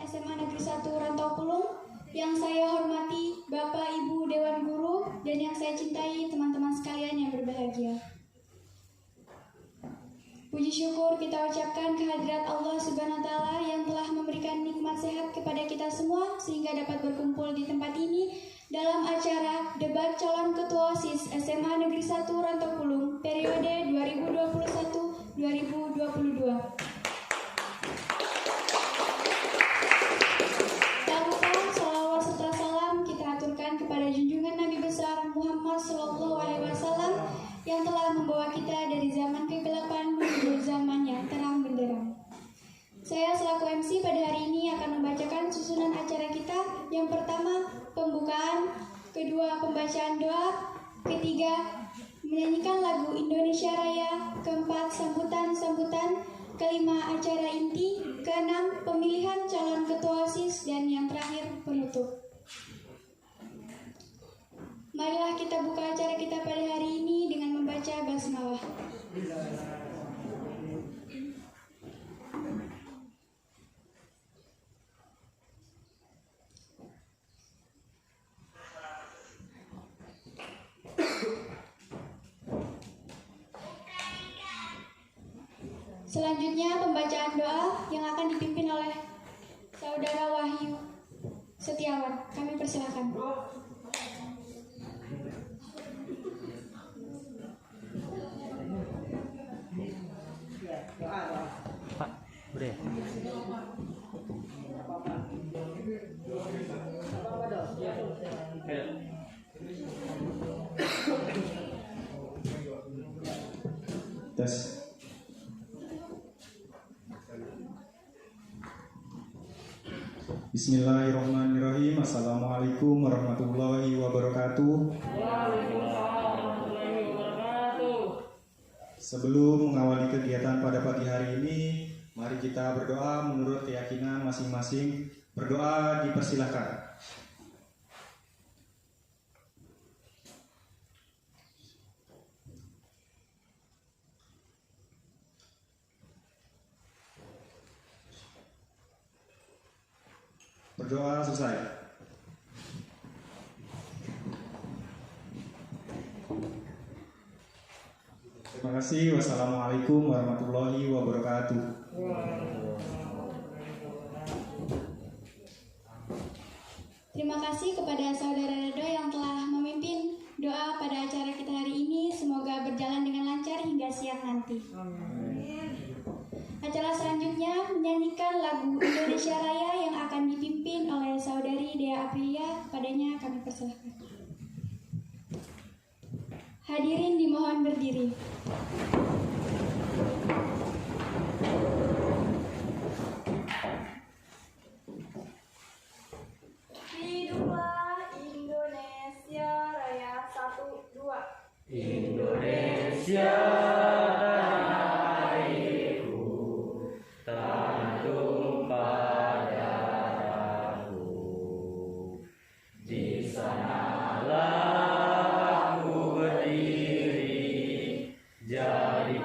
SMA Negeri 1 Rantau Pulung, yang saya hormati Bapak Ibu Dewan Guru, dan yang saya cintai teman-teman sekalian yang berbahagia. Puji syukur kita ucapkan kehadirat Allah Subhanahu wa Ta'ala yang telah memberikan nikmat sehat kepada kita semua sehingga dapat berkumpul di tempat ini dalam acara debat calon ketua OSIS SMA Negeri 1 Rantau Pulung periode 2021-2022. Tak lupa salawat serta salam kita aturkan kepada junjungan Nabi besar Muhammad SAW yang telah membawa kita dari zaman kegelapan menuju zaman yang terang benderang. Saya selaku MC pada hari ini akan membacakan susunan acara kita. Yang pertama, pembukaan, kedua, pembacaan doa, ketiga, menyanyikan lagu Indonesia Raya, keempat, sambutan-sambutan, kelima, acara inti, keenam, pemilihan calon ketua OSIS, dan yang terakhir, penutup. Marilah kita buka acara kita pada hari ini dengan membaca basmalah. Selanjutnya pembacaan doa yang akan dipimpin oleh Saudara Wahyu Setiawan. Kami persilakan. Pak, boleh. Tes. Bismillahirrahmanirrahim. Assalamualaikum warahmatullahi wabarakatuh. Sebelum mengawali kegiatan pada pagi hari ini, mari kita berdoa menurut keyakinan masing-masing. Berdoa dipersilahkan. Berdoa selesai. Terima kasih. Wassalamualaikum warahmatullahi wabarakatuh. Terima kasih kepada Saudara Redo yang telah memimpin doa pada acara kita hari ini. Semoga berjalan dengan lancar hingga siang nanti. Acara selanjutnya menyanyikan lagu Indonesia Raya yang akan dipimpin oleh Saudari Dea Aprilia. Padanya kami persilahkan. Hadirin dimohon berdiri. Hiduplah Indonesia Raya 1, 2. Indonesia airku, tanjung padaku, di sanalah aku berdiri, jadi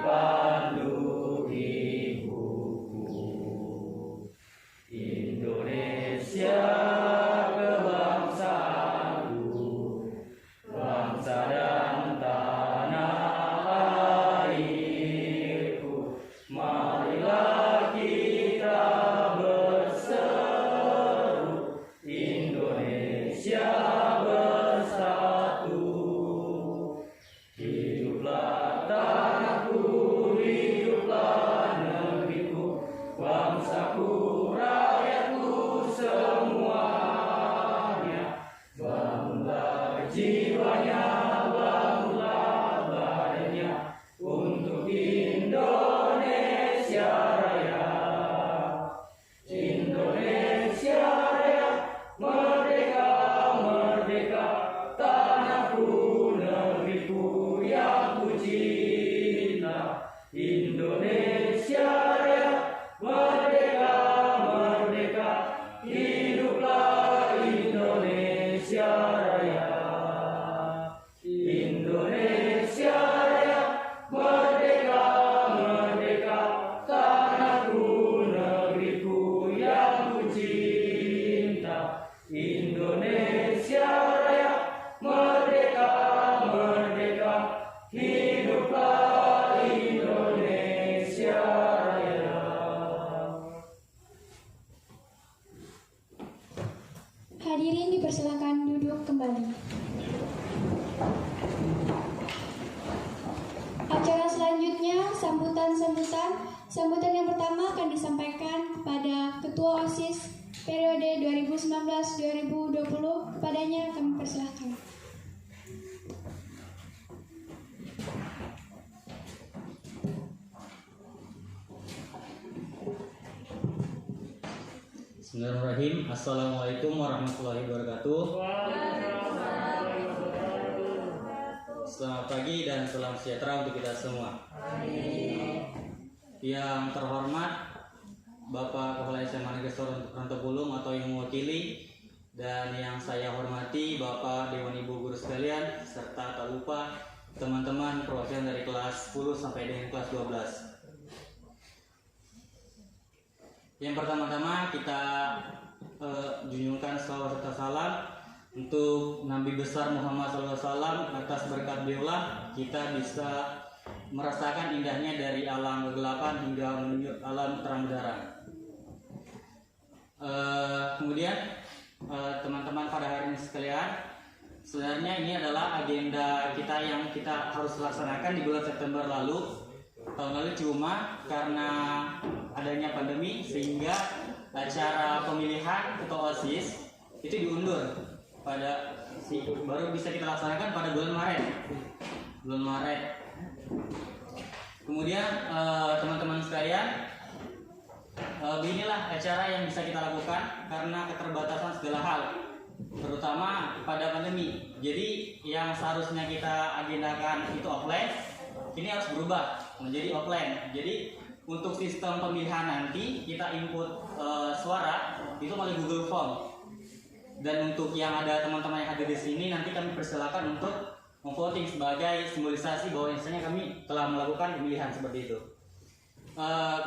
Hadirin dipersilakan duduk kembali. Acara selanjutnya sambutan yang pertama akan disampaikan kepada Ketua OSIS periode 2019-2020. Kepadanya kami persilahkan. Bismillahirrahmanirrahim. Assalamualaikum warahmatullahi wabarakatuh. Selamat pagi dan salam sejahtera untuk kita semua. Yang terhormat Bapak Kepala SMA Negeri Rantopulung atau yang mewakili, dan yang saya hormati Bapak Dewan Ibu Guru sekalian, serta tak lupa teman-teman perwakilan dari kelas 10 sampai dengan kelas 12. Yang pertama-tama kita junjungkan salawat serta salam untuk Nabi besar Muhammad SAW. Atas berkat beliaulah kita bisa merasakan indahnya dari alam kegelapan hingga menuju alam terang benderang. Kemudian teman-teman pada hari ini sekalian, sebenarnya ini adalah agenda kita yang kita harus laksanakan di bulan September lalu. Tahun lalu cuma karena adanya pandemi sehingga acara pemilihan ketua OSIS itu diundur baru bisa kita laksanakan pada bulan Maret. Kemudian teman-teman sekalian, beginilah acara yang bisa kita lakukan karena keterbatasan segala hal, terutama pada pandemi. Jadi yang seharusnya kita agendakan itu offline, ini harus berubah menjadi offline. Jadi untuk sistem pemilihan nanti kita input suara itu melalui Google Form. Dan untuk yang ada teman-teman yang hadir di sini, nanti kami persilakan untuk memvoting sebagai simbolisasi bahwa misalnya kami telah melakukan pemilihan seperti itu.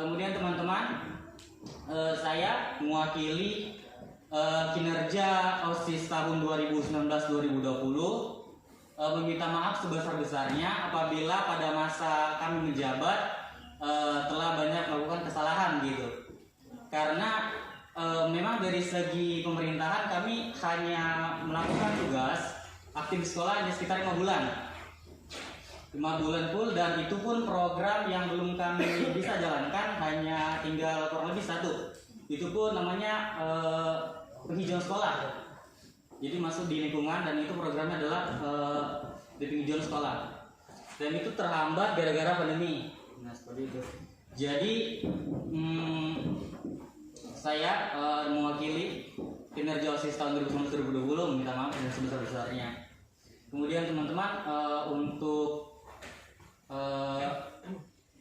Kemudian teman-teman, saya mewakili kinerja OSIS tahun 2019-2020 meminta maaf sebesar-besarnya apabila pada masa kami menjabat telah banyak melakukan kesalahan gitu. Karena memang dari segi pemerintahan kami hanya melakukan tugas aktif sekolah hanya sekitar 5 bulan. 5 bulan full, dan itu pun program yang belum kami bisa jalankan hanya tinggal kurang lebih 1. Itu pun namanya penghijauan sekolah. Jadi masuk di lingkungan, dan itu programnya adalah di penghijauan sekolah. Dan itu terhambat gara-gara pandemi. Nah seperti itu. Jadi saya mewakili kinerja OSIS tahun 2019-2020 minta maaf dengan sebesar-besarnya. Kemudian teman-teman, untuk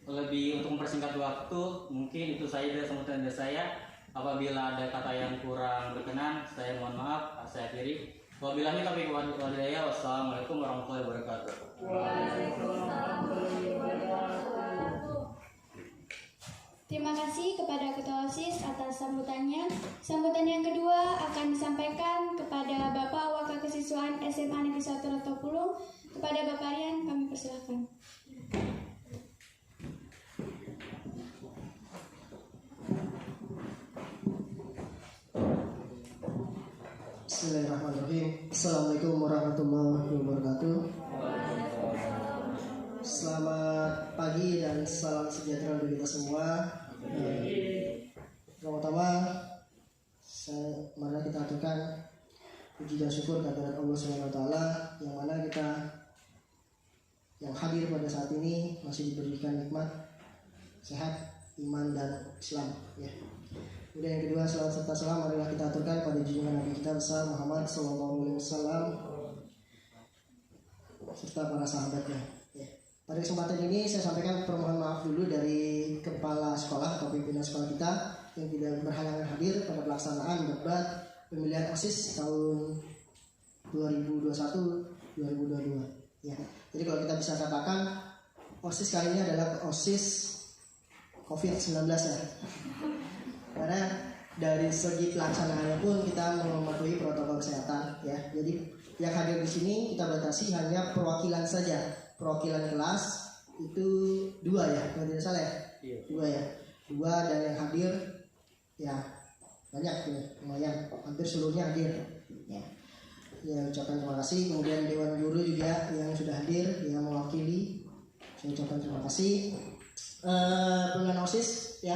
untuk mempersingkat waktu, mungkin itu saja dari sambutan dari saya. Apabila ada kata yang kurang berkenan, saya mohon maaf. Saya akhiri. Wabillahi taufiq wal hidayah. Wassalamualaikum warahmatullahi wabarakatuh. Waalaikumsalam warahmatullahi wabarakatuh. Terima kasih kepada Ketua OSIS atas sambutannya. Sambutan yang kedua akan disampaikan kepada Bapak Wakil Kesiswaan SMA Negeri 1 Rantopulung. Kepada Bapak Rian kami persilakan. Bismillahirrahmanirrahim. Assalamualaikum warahmatullahi wabarakatuh. Selamat pagi dan salam sejahtera untuk kita semua. Pertama-tama, mari kita aturkan puji dan syukur kehadirat Allah SWT, yang mana kita yang hadir pada saat ini masih diberikan nikmat sehat, iman dan Islam. Ya. Kemudian yang kedua, salam serta salam marilah kita aturkan pada junjungan Nabi kita besar Muhammad SAW serta para sahabatnya. Ya. Pada kesempatan ini saya sampaikan permohonan maaf dulu dari kepala sekolah atau pimpinan sekolah kita yang tidak berhalangan hadir pada pelaksanaan debat pemilihan OSIS tahun 2021-2022. Ya. Jadi kalau kita bisa katakan OSIS kali ini adalah OSIS COVID-19 ya. Karena dari segi pelaksanaannya pun kita mematuhi protokol kesehatan ya. Jadi yang hadir di sini kita batasi hanya perwakilan saja. Perwakilan kelas itu 2 ya, kalau tidak salah ya. 2 ya. 2, dan yang hadir ya banyak ini, lumayan hampir seluruhnya hadir. Ya, ucapkan terima kasih. Kemudian Dewan Guru juga yang sudah hadir, yang mewakili, saya ucapkan terima kasih. Pemilihan OSIS ya,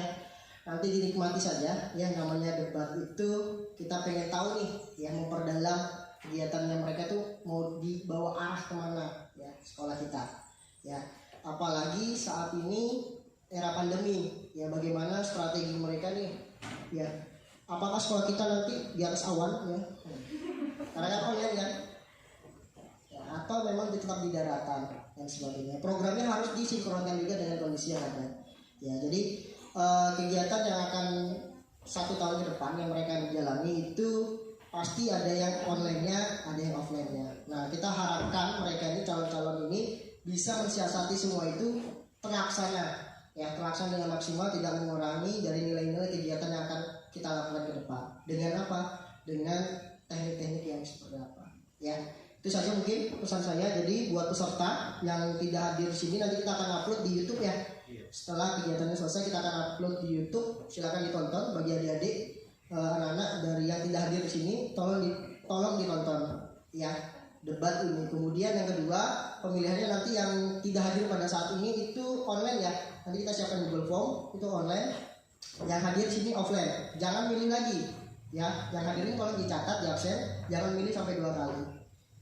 nanti dinikmati saja. Yang namanya debat itu kita pengen tahu nih, ya memperdalam kegiatannya mereka tuh mau dibawa arah kemana ya sekolah kita. Ya, apalagi saat ini era pandemi, ya bagaimana strategi mereka nih, ya apakah sekolah kita nanti di atas awan ya, karena kan online kan, ya, atau memang tetap di daratan dan sebagainya. Programnya harus disinkronkan juga dengan kondisi yang ada. Ya, jadi kegiatan yang akan 1 tahun ke depan yang mereka jalani itu pasti ada yang online-nya, ada yang offline-nya. Nah, kita harapkan mereka ini calon-calon ini bisa mensiasati semua itu terlaksana, ya terlaksana dengan maksimal, tidak mengurangi dari nilai-nilai kegiatan yang akan kita lakukan ke depan. Dengan apa? Dengan teknik-teknik yang seperti apa? Ya, itu saja mungkin pesan saya. Jadi buat peserta yang tidak hadir di sini, nanti kita akan upload di YouTube ya. Setelah kegiatannya selesai, kita akan upload di YouTube. Silakan ditonton bagi adik-adik, anak-anak dari yang tidak hadir di sini, tolong ditonton ya debat ini. Kemudian yang kedua, pemilihannya nanti yang tidak hadir pada saat ini itu online ya. Nanti kita siapkan Google Form, itu online. Yang hadir di sini offline. Jangan milih lagi ya. Yang hadirin tolong dicatat di absen, jangan milih sampai 2 kali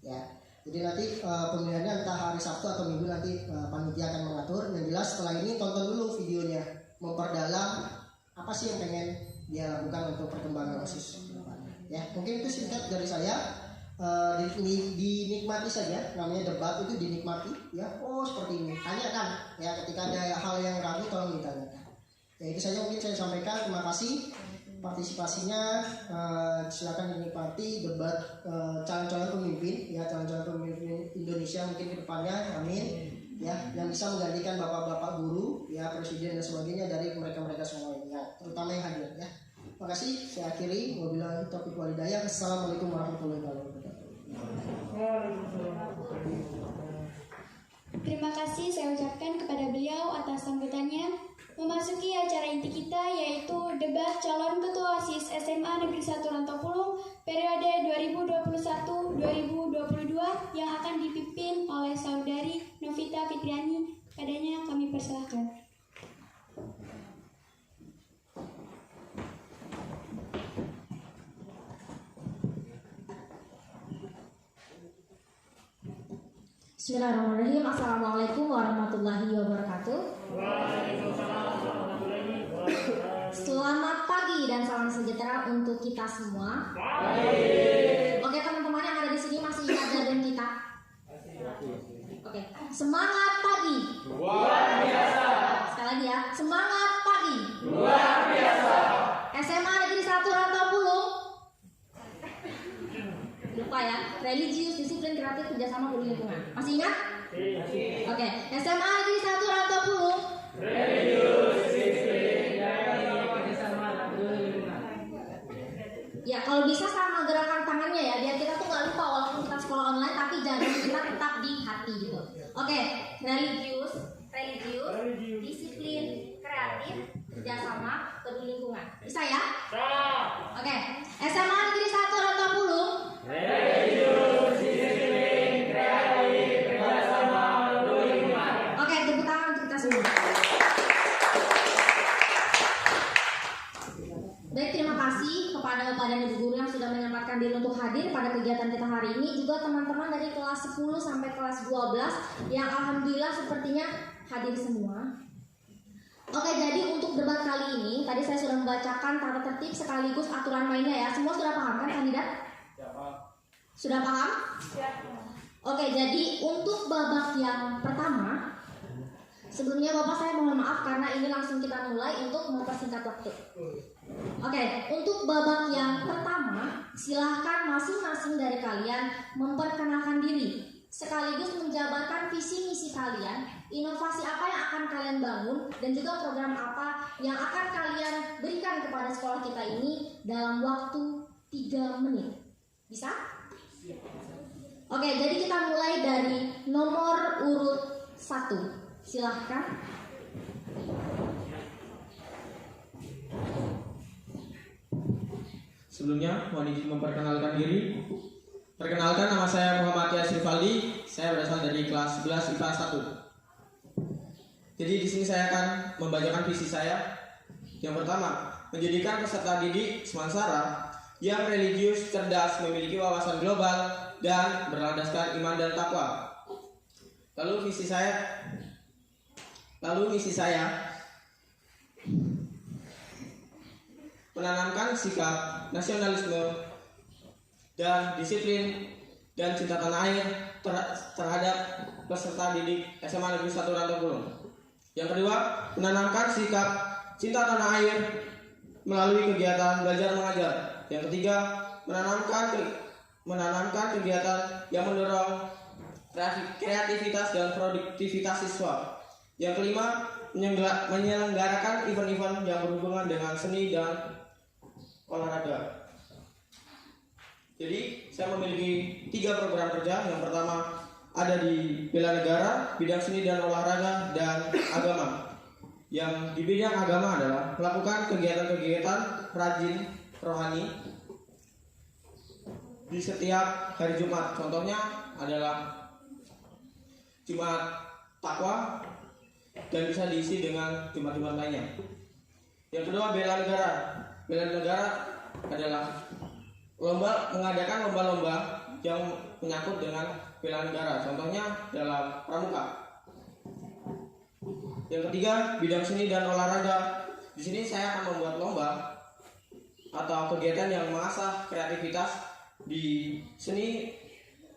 ya. Jadi nanti pemilihannya entah hari Sabtu atau Minggu, nanti panitia akan mengatur. Yang jelas setelah ini tonton dulu videonya, memperdalam apa sih yang pengen dia lakukan untuk perkembangan OSIS ya. Mungkin itu singkat dari saya. Dinikmati saja, namanya debat itu dinikmati ya. Oh seperti ini, tanyakan ya, ketika ada hal yang ragu tolong ditanyakan ya. Itu saja mungkin saya sampaikan. Terima kasih partisipasinya. Silakan dinikmati debat calon-calon pemimpin ya, calon-calon pemimpin Indonesia mungkin ke depannya, amin ya, yang bisa menggantikan bapak-bapak guru ya, presiden dan sebagainya dari mereka-mereka semua ini ya, terutama yang hadir ya. Terima kasih, saya akhiri. Wabillahi taufiq wal hidayah. Assalamualaikum warahmatullahi wabarakatuh. Terima kasih saya ucapkan kepada beliau atas sambutannya. Memasuki acara inti kita yaitu debat calon ketua OSIS SMA Negeri 1 Rantopulung periode 2021-2022 yang akan dipimpin oleh saudari Novita Fitriani. Padanya kami persilahkan. Bismillahirrahmanirrahim. Assalamualaikum warahmatullahi wabarakatuh. Selamat pagi dan salam sejahtera untuk kita semua. Oke teman-teman yang ada di sini masih ingat jargon kita? Oke, semangat pagi. Luar biasa. Sekali lagi ya, semangat pagi. Luar biasa. SMA Negeri 1 Rantopulung. Lupa ya, religius, disiplin, kreatif, kerjasama, peduli lingkungan. Masih ingat? Oke, SMA Negeri 1 Rantopulung. Religius, disiplin, kreatif, kerjasama, peduli lingkungan. Ya, kalau bisa sama gerakan tangannya ya, biar kita tuh nggak lupa walaupun kita sekolah online, tapi jangan kita tetap di hati gitu. Oke, religius, disiplin, kreatif, kerjasama, peduli lingkungan. Bisa ya? Oke, SMA Negeri 1 Rantopulung. Religius, disiplin, kreatif, kerjasama, peduli lingkungan. Oke, tepuk tangan untuk kita semua. Baik, terima kasih kepada Bapak dan Ibu Guru yang sudah menyempatkan diri untuk hadir pada kegiatan kita hari ini. Juga teman-teman dari kelas 10 sampai kelas 12 yang alhamdulillah sepertinya hadir semua. Oke, jadi untuk debat kali ini tadi saya sudah membacakan tata tertib sekaligus aturan mainnya ya. Semua sudah paham kan kandidat? Sudah paham? Oke, jadi untuk babak yang pertama, sebelumnya Bapak saya mohon maaf karena ini langsung kita mulai untuk mempersingkat waktu. Oke, untuk babak yang pertama, silahkan masing-masing dari kalian memperkenalkan diri sekaligus menjabarkan visi misi kalian, inovasi apa yang akan kalian bangun, dan juga program apa yang akan kalian berikan kepada sekolah kita ini dalam waktu 3 menit. Bisa? Oke, jadi kita mulai dari nomor urut 1. Silahkan. Sebelumnya, mohon izin memperkenalkan diri. Perkenalkan, nama saya Muhammad Yasir Faldi. Saya berasal dari kelas 11 IPA 1. Jadi di sini saya akan membacakan visi saya. Yang pertama, menjadikan peserta didik Semansara yang religius, cerdas, memiliki wawasan global, dan berlandaskan iman dan takwa. Lalu misi saya menanamkan sikap nasionalisme dan disiplin dan cinta tanah air terhadap peserta didik SMA Negeri 1 Rantau Gunung. Yang kedua, menanamkan sikap cinta tanah air melalui kegiatan belajar mengajar. Yang ketiga, menanamkan kegiatan yang mendorong kreativitas dan produktivitas siswa. Yang kelima, menyelenggarakan event-event yang berhubungan dengan seni dan olahraga. Jadi, saya memiliki 3 program kerja. Yang pertama ada di bela negara, bidang seni dan olahraga, dan agama. Yang di bidang agama adalah melakukan kegiatan-kegiatan rajin rohani di setiap hari Jumat. Contohnya adalah Jumat takwa dan bisa diisi dengan Jumat-Jumat lainnya. Yang kedua, bela negara. Bela negara adalah mengadakan lomba-lomba yang menyangkut dengan bela negara. Contohnya dalam pramuka. Yang ketiga, bidang seni dan olahraga. Di sini saya akan membuat lomba atau kegiatan yang mengasah kreativitas di seni,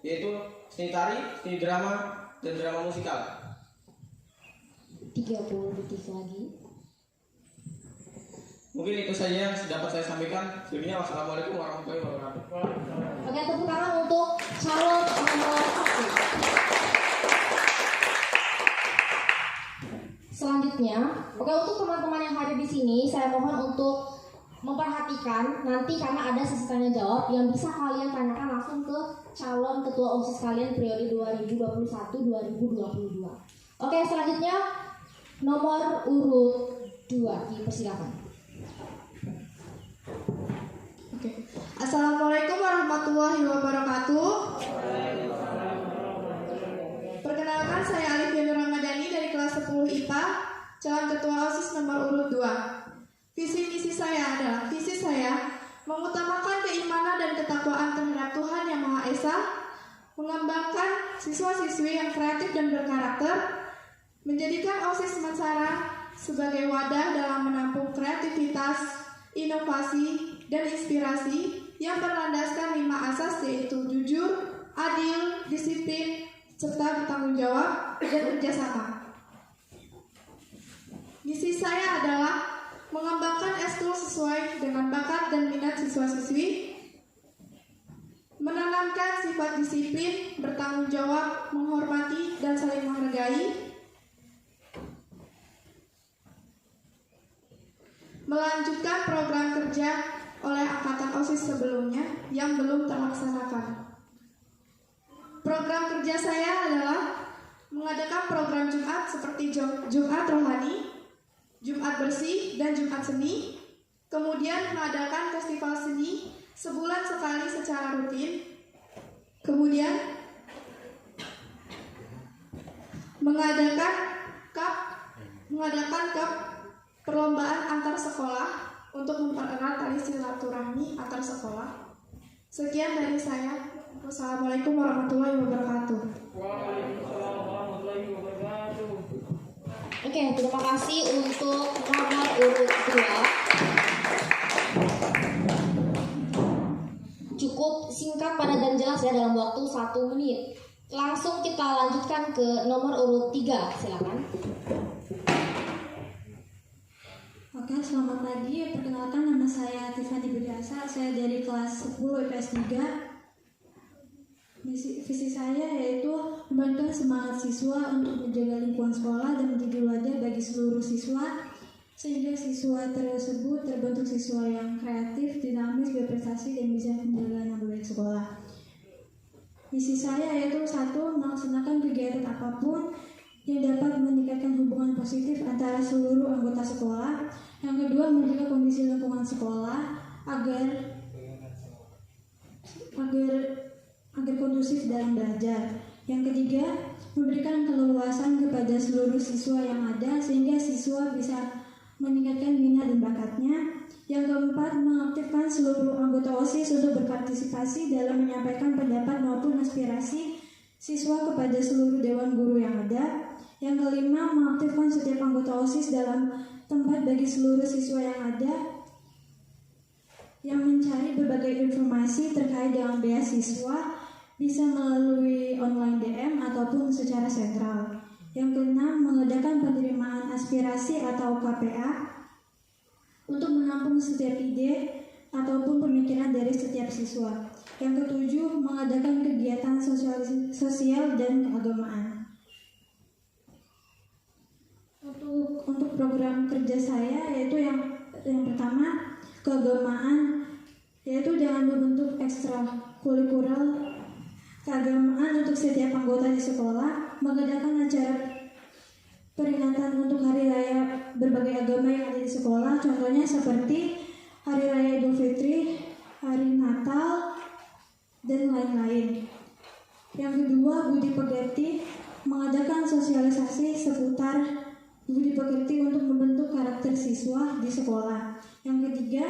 yaitu seni tari, seni drama, dan drama musikal. 30 detik lagi. Mungkin itu saja yang dapat saya sampaikan. Sebelumnya, wassalamualaikum warahmatullahi wabarakatuh. Oke, tepuk tangan untuk calon nomor 1. Selanjutnya, untuk teman-teman yang hadir di sini, saya mohon untuk memperhatikan nanti karena ada sesi tanya jawab yang bisa kalian tanyakan langsung ke calon ketua OSIS kalian periode 2021-2022. Oke, selanjutnya nomor urut 2, dipersilakan. Assalamualaikum warahmatullahi wabarakatuh. Perkenalkan, saya Alif Yanur Ramadhani dari kelas 10 IPA, calon ketua OSIS nomor urut 2. Visi misi saya adalah mengutamakan keimanan dan ketakwaan terhadap Tuhan Yang Maha Esa, mengembangkan siswa-siswi yang kreatif dan berkarakter, menjadikan OSIS Semansara sebagai wadah dalam menampung kreativitas, inovasi, dan inspirasi yang berlandaskan 5 asas, yaitu jujur, adil, disiplin, serta bertanggung jawab dan kerjasama. Misi saya adalah mengembangkan eskul sesuai dengan bakat dan minat siswa-siswi, menanamkan sifat disiplin, bertanggung jawab, menghormati, dan saling menghargai, melanjutkan program kerja oleh angkatan OSIS sebelumnya yang belum terlaksanakan. Program kerja saya adalah mengadakan program Jumat seperti Jumat Rohani, Jumat Bersih, dan Jumat Seni, kemudian mengadakan festival seni sebulan sekali secara rutin, kemudian mengadakan cup perlombaan antar sekolah untuk mempererat tali silaturahmi antar sekolah. Sekian dari saya. Wassalamualaikum warahmatullahi wabarakatuh. Waalaikumsalam warahmatullahi wabarakatuh. Oke, terima kasih untuk nomor urut 2. Cukup singkat, padat dan jelas ya, dalam waktu 1 menit. Langsung kita lanjutkan ke nomor urut 3, silakan. Oke, selamat pagi. Perkenalkan, nama saya Tiffany Bidasa. Saya dari kelas 10 IPS 3. Visi saya yaitu memberikan semangat siswa untuk menjaga lingkungan sekolah dan menjadi wadah bagi seluruh siswa, sehingga siswa tersebut terbentuk siswa yang kreatif, dinamis, berprestasi, dan bisa menjaga nama baik sekolah. Misi saya yaitu 1. Melaksanakan kegiatan apapun yang dapat meningkatkan hubungan positif antara seluruh anggota sekolah. Yang kedua, menjaga kondisi lingkungan sekolah agar dalam belajar. Yang ketiga, memberikan keleluasan kepada seluruh siswa yang ada sehingga siswa bisa meningkatkan minat dan bakatnya. Yang keempat, mengaktifkan seluruh anggota OSIS untuk berpartisipasi dalam menyampaikan pendapat maupun aspirasi siswa kepada seluruh dewan guru yang ada. Yang kelima, mengaktifkan setiap anggota OSIS dalam tempat bagi seluruh siswa yang ada yang mencari berbagai informasi terkait dengan beasiswa, bisa melalui online DM ataupun secara sentral. Yang keenam, mengadakan penerimaan aspirasi atau KPA untuk menampung setiap ide ataupun pemikiran dari setiap siswa. Yang ketujuh, mengadakan kegiatan sosial dan keagamaan. Untuk program kerja saya yaitu yang pertama, keagamaan, yaitu dengan berbentuk ekstrakurikuler keagamaan untuk setiap anggota di sekolah, mengadakan acara peringatan untuk hari raya berbagai agama yang ada di sekolah, contohnya seperti Hari Raya Idul Fitri, Hari Natal, dan lain-lain. Yang kedua, budi pekerti, mengadakan sosialisasi seputar budi pekerti untuk membentuk karakter siswa di sekolah. Yang ketiga,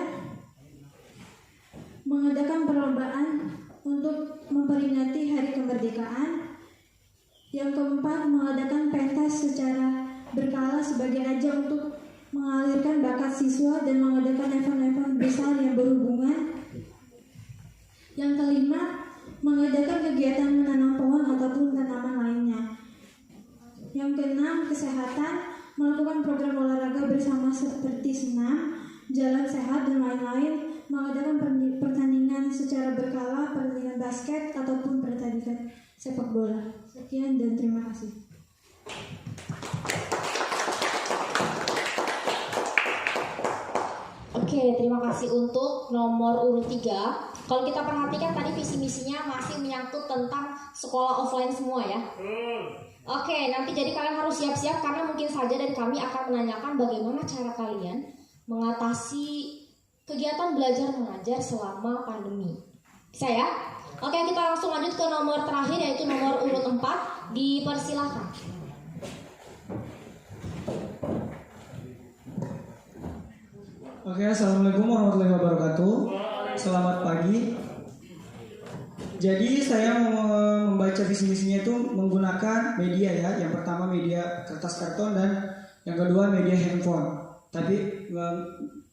mengadakan perlombaan untuk memperingati hari kemerdekaan. Yang keempat, mengadakan pentas secara berkala sebagai ajang untuk mengalirkan bakat siswa dan mengadakan event-event besar yang berhubungan. Yang kelima, mengadakan kegiatan menanam pohon ataupun tanaman lainnya. Yang keenam, kesehatan, melakukan program olahraga bersama seperti senam, jalan sehat, dan lain-lain, mengadakan pertandingan secara berkala, pertandingan basket ataupun pertandingan sepak bola. Sekian dan terima kasih. Oke, terima kasih untuk nomor urut 3. Kalau kita perhatikan tadi visi misinya masih menyangkut tentang sekolah offline semua ya. Oke, nanti jadi kalian harus siap-siap karena mungkin saja dari kami akan menanyakan bagaimana cara kalian mengatasi kegiatan belajar mengajar selama pandemi. Bisa ya? Oke, kita langsung lanjut ke nomor terakhir yaitu nomor urut 4. Dipersilahkan. Oke, assalamualaikum warahmatullahi wabarakatuh. Selamat pagi. Jadi saya mau membaca visi misinya itu menggunakan media ya. Yang pertama media kertas karton dan yang kedua media handphone. Tapi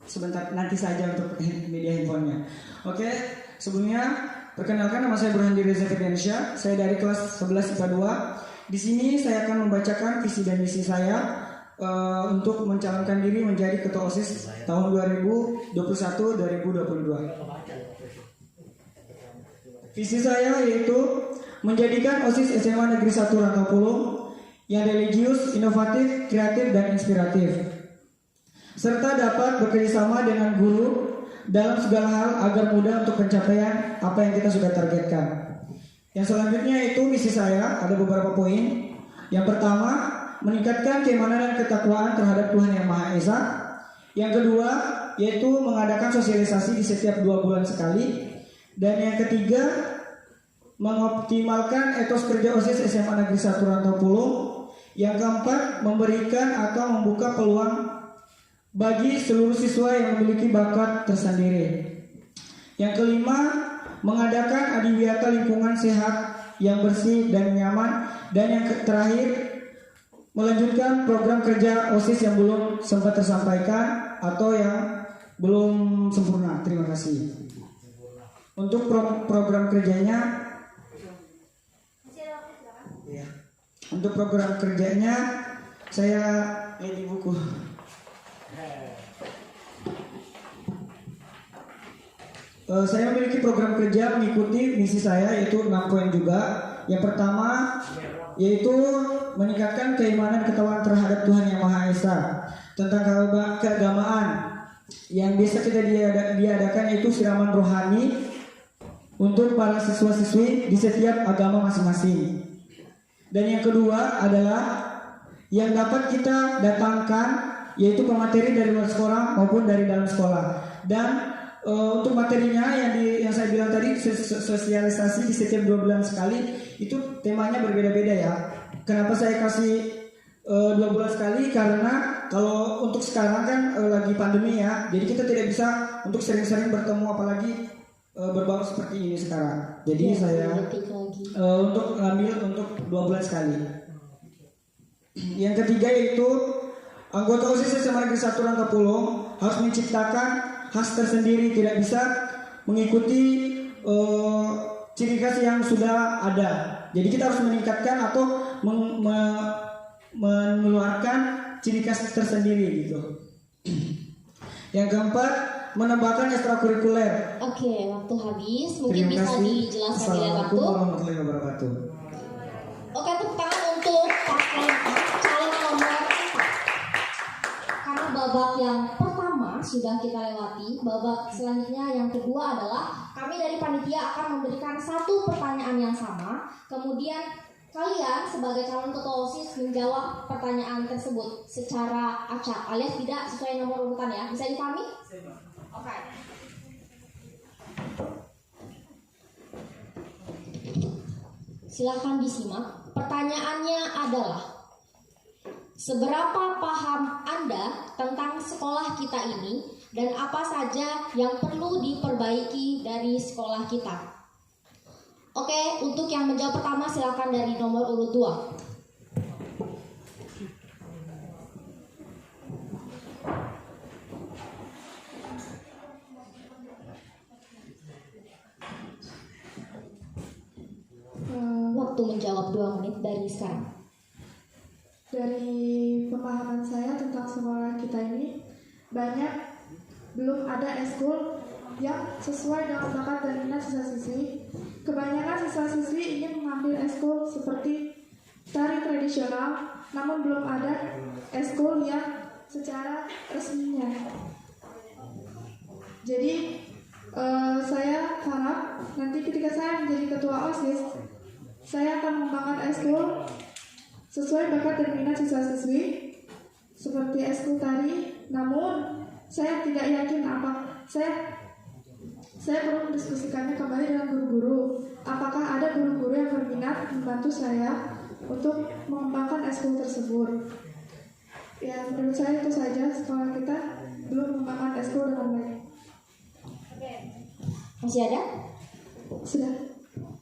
sebentar nanti saja untuk media handphonenya. Oke, sebelumnya perkenalkan nama saya Burhan Reza Firdiansyah. Saya dari kelas 11 IPA 2. Di sini saya akan membacakan visi dan misi saya untuk mencalonkan diri menjadi ketua OSIS tahun 2021-2022. Visi saya yaitu menjadikan OSIS SMA Negeri 1 Rantau Pulung yang religius, inovatif, kreatif, dan inspiratif, serta dapat bekerjasama dengan guru dalam segala hal agar mudah untuk pencapaian apa yang kita sudah targetkan. Yang selanjutnya itu misi saya, ada beberapa poin. Yang pertama, meningkatkan keimanan dan ketakwaan terhadap Tuhan Yang Maha Esa. Yang kedua, yaitu mengadakan sosialisasi di setiap 2 bulan sekali. Dan yang ketiga, mengoptimalkan etos kerja OSIS SMA Negeri 1 Rantau Pulung. Yang keempat, memberikan atau membuka peluang bagi seluruh siswa yang memiliki bakat tersendiri. Yang kelima, mengadakan adiwiyata lingkungan sehat yang bersih dan nyaman. Dan yang terakhir, melanjutkan program kerja OSIS yang belum sempat tersampaikan atau yang belum sempurna. Terima kasih. Untuk program kerjanya, ya. Untuk program kerjanya saya lihat di buku. Saya memiliki program kerja mengikuti misi saya yaitu 6 poin juga. Yang pertama yaitu meningkatkan keimanan ketakwaan terhadap Tuhan Yang Maha Esa. Tentang keagamaan yang biasa kita diadakan itu siraman rohani untuk para siswa-siswi di setiap agama masing-masing. Dan yang kedua adalah yang dapat kita datangkan yaitu pemateri dari luar sekolah maupun dari dalam sekolah. Dan untuk materinya yang saya bilang tadi, sosialisasi di setiap 2 bulan sekali, itu temanya berbeda-beda ya. Kenapa saya kasih 2 bulan sekali? Karena kalau untuk sekarang kan lagi pandemi ya, jadi kita tidak bisa untuk sering-sering bertemu, apalagi berbau seperti ini sekarang. Jadi Ya, saya untuk ngambil untuk 2 bulan sekali. Yang ketiga yaitu anggota OSIS SMA Negeri 1 Rangka Pulung harus menciptakan khas tersendiri, tidak bisa mengikuti ciri khas yang sudah ada. Jadi kita harus meningkatkan atau mengeluarkan ciri khas tersendiri gitu. Yang keempat, menambahkan ekstrakurikuler. Oke, waktu habis. Mungkin Terima bisa kasih. dijelaskan di lain Assalamualaikum waktu. warahmatullahi wabarakatuh. Oke, tepuk tangan untuk calon nomor 4. Karena babak yang pertama sudah kita lewati, babak selanjutnya yang kedua adalah kami dari panitia akan memberikan 1 pertanyaan yang sama. Kemudian kalian sebagai calon ketua OSIS menjawab pertanyaan tersebut secara acak alias tidak sesuai nomor urutan ya. Bisa dipahami? Oke. Silahkan disimak. Pertanyaannya adalah, seberapa paham Anda tentang sekolah kita ini dan apa saja yang perlu diperbaiki dari sekolah kita? Oke, untuk yang menjawab pertama silakan dari nomor urut 2. Waktu menjawab 2 menit dari sekarang. Dari pemahaman saya tentang sekolah kita ini, belum ada eskul yang sesuai dengan bakat dan minat siswa-siswi. Kebanyakan siswa-siswi ingin mengambil eskul seperti tari tradisional, namun belum ada eskul yang secara resminya. Jadi saya harap nanti ketika saya menjadi ketua OSIS, saya akan mengembangkan eskul sesuai bakat dan minat siswa-siswi seperti eskul tari. Namun saya tidak yakin saya perlu mendiskusikannya kembali dengan guru-guru. Apakah ada guru-guru yang berminat membantu saya untuk mengembangkan eskul tersebut? Ya, menurut saya itu saja, sekolah kita belum mengembangkan eskul dengan baik. Masih ada? Sudah.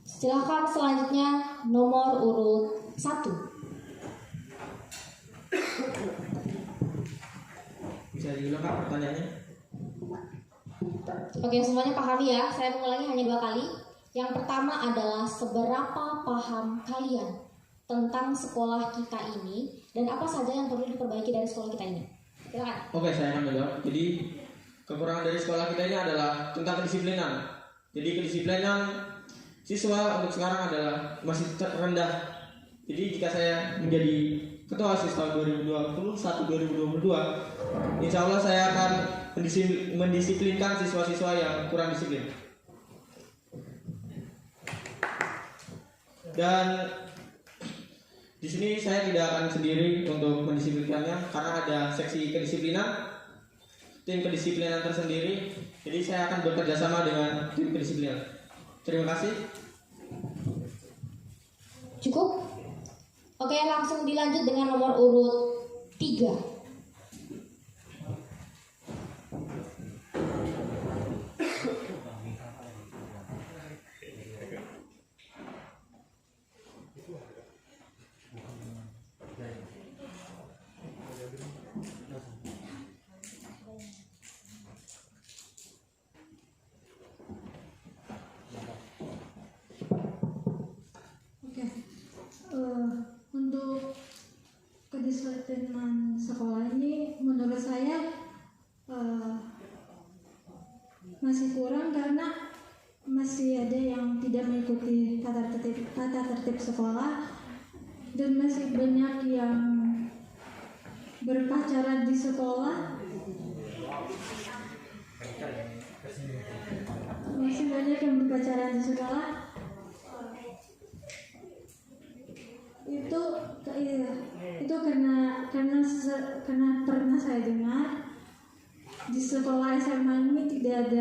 Silahkan selanjutnya nomor urut 1. Bisa diulang Kak pertanyaannya? Oke, semuanya pahami ya. Saya mengulangi hanya 2 kali. Yang pertama adalah seberapa paham kalian tentang sekolah kita ini dan apa saja yang perlu diperbaiki dari sekolah kita ini. Silakan. Oke, saya akan menjawab. Jadi kekurangan dari sekolah kita ini adalah tentang kedisiplinan. Jadi kedisiplinan siswa untuk sekarang adalah masih rendah. Jadi jika saya menjadi ketua OSIS tahun 2021-2022, insya Allah saya akan mendisiplinkan siswa-siswa yang kurang disiplin. Dan di sini saya tidak akan sendiri untuk mendisiplinkannya karena ada seksi kedisiplinan, tim kedisiplinan tersendiri. Jadi saya akan bekerja sama dengan tim kedisiplinan. Terima kasih. Cukup? Oke, langsung dilanjut dengan nomor urut 3. Untuk kedisiplinan sekolah ini menurut saya masih kurang karena masih ada yang tidak mengikuti tata tertib sekolah dan masih banyak yang berpacaran di sekolah. Masih banyak yang berpacaran di sekolah. Itu karena pernah saya dengar di sekolah SMA ini tidak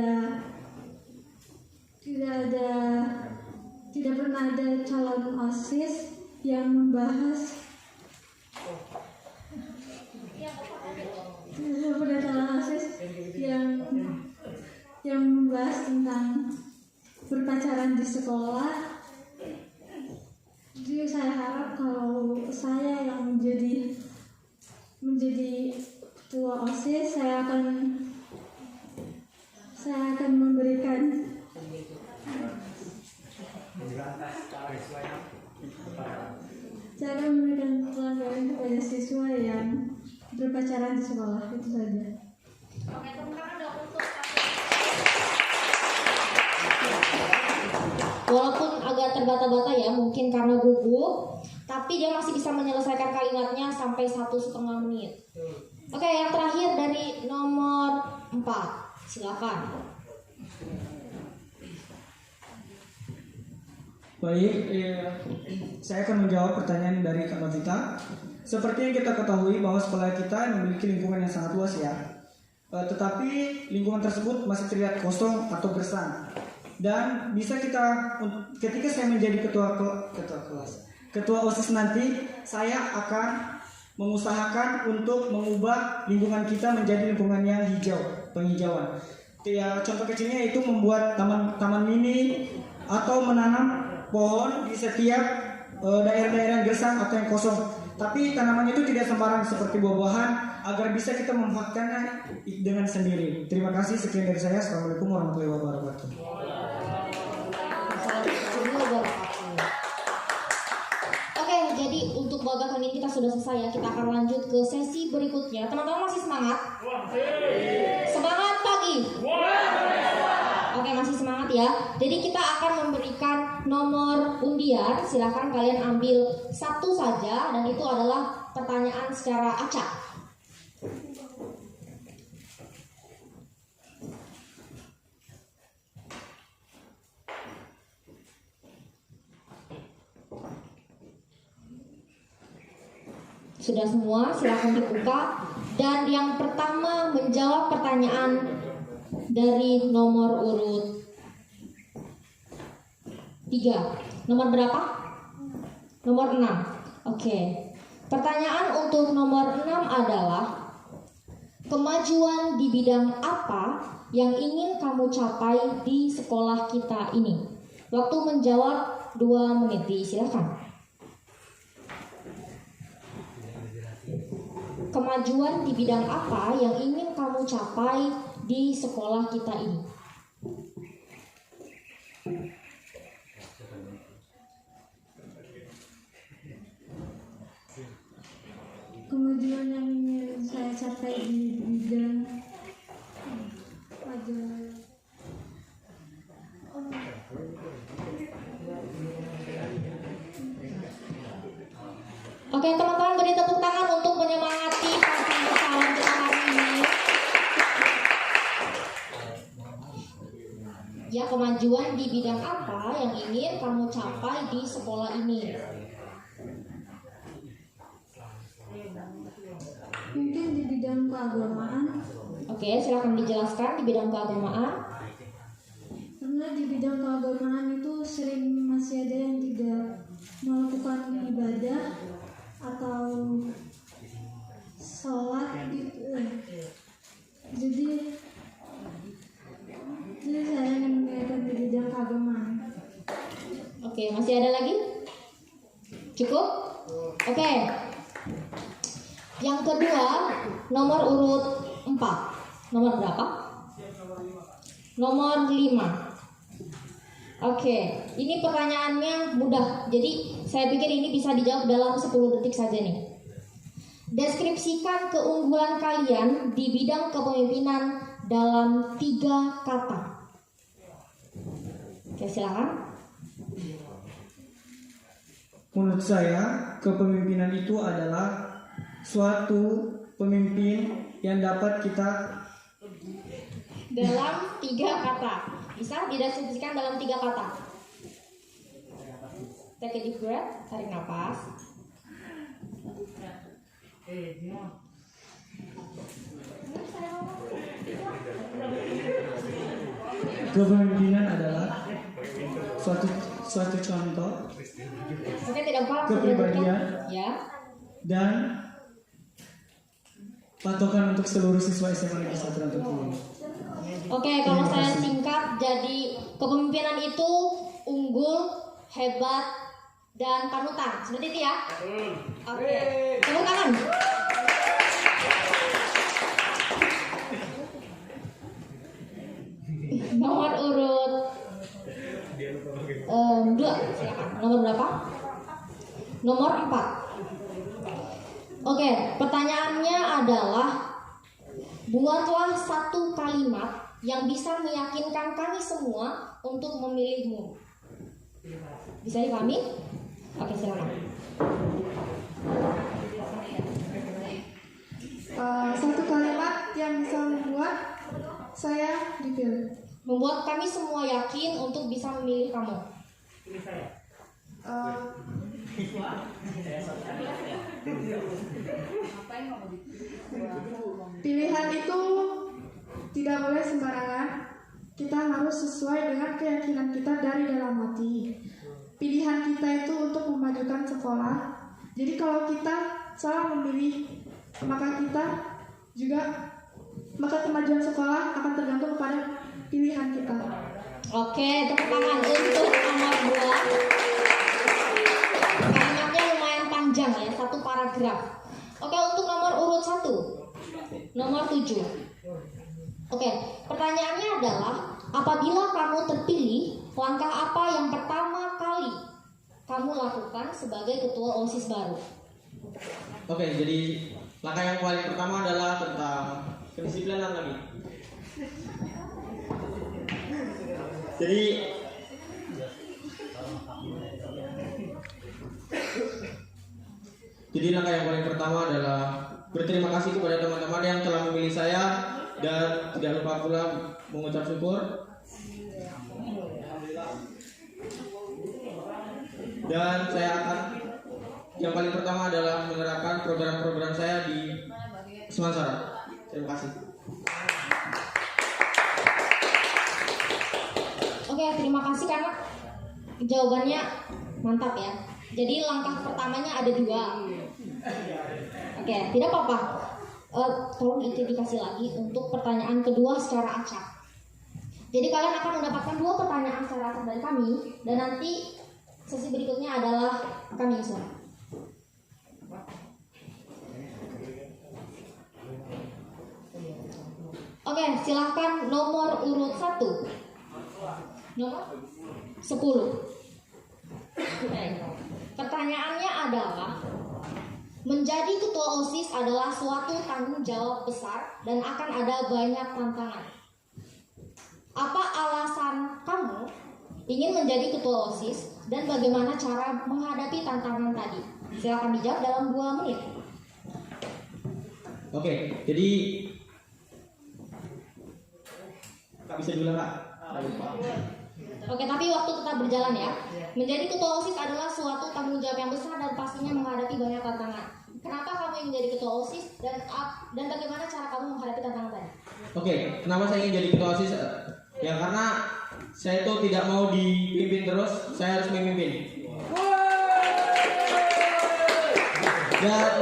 pernah ada calon OSIS yang membahas yang membahas tentang berpacaran di sekolah. Jadi saya harap kalau saya yang menjadi ketua OSIS, saya akan memberikan pelajaran kepada siswa yang berpacaran di sekolah. Itu saja. Oke, tepuk tangan dong untuk walaupun agak terbata-bata ya, mungkin karena gugup, tapi dia masih bisa menyelesaikan kalimatnya sampai 1,5 menit. Oke, yang terakhir dari nomor 4, silakan. Baik, saya akan menjawab pertanyaan dari Kak Novita. Seperti yang kita ketahui bahwa sekolah kita memiliki lingkungan yang sangat luas ya. Tetapi lingkungan tersebut masih terlihat kosong atau gersang. Dan bisa ketika saya menjadi ketua OSIS nanti, saya akan mengusahakan untuk mengubah lingkungan kita menjadi lingkungan yang hijau, penghijauan. Ya, contoh kecilnya itu membuat taman mini atau menanam pohon di setiap daerah-daerah yang gersang atau yang kosong. Tapi tanamannya itu tidak sembarang seperti buah-buahan, agar bisa kita memanfaatkannya dengan sendiri. Terima kasih, sekian dari saya. Assalamualaikum warahmatullahi wabarakatuh. Oke, jadi untuk babak ini kita sudah selesai ya. Kita akan lanjut ke sesi berikutnya. Teman-teman masih semangat? Semangat pagi? Oke, masih semangat ya. Jadi kita akan memberikan nomor undian. Silahkan kalian ambil satu saja, dan itu adalah pertanyaan secara acak. Sudah semua, silakan dibuka. Dan yang pertama menjawab pertanyaan dari nomor urut 3. Nomor berapa? Nomor 6. Oke. Pertanyaan untuk nomor 6 adalah, kemajuan di bidang apa yang ingin kamu capai di sekolah kita ini? Waktu menjawab 2 menit, silakan. Kemajuan di bidang apa yang ingin kamu capai di sekolah kita ini? Kemajuan yang ingin saya capai di bidang Oke, teman-teman, beri tepuk tangan untuk menyemangati pasangan calon kita hari ini. Ya, kemajuan di bidang apa yang ingin kamu capai di sekolah ini? Mungkin di bidang keagamaan. Oke, silakan dijelaskan di bidang keagamaan. Karena di bidang keagamaan itu sering masih ada yang tidak melakukan ibadah atau sholat gitu. Jadi saya ingin mengajarkan di bidang keagamaan. Oke, masih ada lagi? Cukup? Oke. Yang kedua, nomor urut 4. Nomor berapa? Nomor 5. Oke, ini pertanyaannya mudah. Jadi saya pikir ini bisa dijawab dalam 10 detik saja nih. Deskripsikan keunggulan kalian di bidang kepemimpinan dalam 3 kata. Oke, silakan. Menurut saya, kepemimpinan itu adalah suatu pemimpin yang dapat kita dalam 3 kata. Bisa dideskripsikan dalam 3 kata. Take a deep breath, tarik nafas. Kepemimpinan adalah suatu contoh Oke, tidak apa-apa. kepribadian Ya. dan patokan untuk seluruh siswa SMA Negeri 1 Rantau Pulau. Oke, kalau saya singkat, jadi kepemimpinan itu unggul, hebat, dan panutan. Seperti itu ya? Oke. Tepuk tangan. Nomor urut 2, silakan. Nomor berapa? Nomor 4. Oke, pertanyaannya adalah buatlah satu kalimat yang bisa meyakinkan kami semua untuk memilihmu. Bisa dipahami? Oke, silakan. Satu kalimat yang bisa membuat saya dipilih. Membuat kami semua yakin untuk bisa memilih kamu. Pilihan itu tidak boleh sembarangan. Kita harus sesuai dengan keyakinan kita dari dalam hati. Pilihan kita itu untuk memajukan sekolah. Jadi kalau kita salah memilih, maka kemajuan sekolah akan tergantung pada pilihan kita. Oke, tepuk tangan untuk nomor 2. Kalimatnya lumayan panjang ya, satu paragraf. Oke, untuk nomor urut 1. Nomor 7. Oke, pertanyaannya adalah apabila kamu terpilih, langkah apa yang pertama kali kamu lakukan sebagai ketua OSIS baru? Oke, jadi langkah yang paling pertama adalah tentang kedisiplinan lagi. Jadi langkah yang paling pertama adalah berterima kasih kepada teman-teman yang telah memilih saya dan tidak lupa pula mengucap syukur. Dan saya akan yang paling pertama adalah menerapkan program-program saya di Semansara. Terima kasih. Oke, terima kasih karena jawabannya mantap ya. Jadi langkah pertamanya ada 2. Oke, tidak apa-apa. Tolong itu dikasih lagi untuk pertanyaan kedua secara acak. Jadi kalian akan mendapatkan 2 pertanyaan secara acak dari kami dan nanti sesi berikutnya adalah kami semua. Oke, silahkan nomor urut 1. Nomor 10. Oke. Pertanyaannya adalah menjadi ketua OSIS adalah suatu tanggung jawab besar dan akan ada banyak tantangan. Apa alasan kamu ingin menjadi ketua OSIS dan bagaimana cara menghadapi tantangan tadi? Silakan dijawab dalam 2 menit. Oke, jadi Kak bisa diulang Kak? Oke, tapi waktu tetap berjalan ya. Menjadi ketua OSIS adalah suatu tanggung jawab yang besar dan pastinya menghadapi banyak tantangan. Kenapa kamu ingin menjadi ketua OSIS dan bagaimana cara kamu menghadapi tantangan tadi? Oke, kenapa saya ingin jadi ketua OSIS? Ya karena saya itu tidak mau dipimpin terus, saya harus memimpin. Dan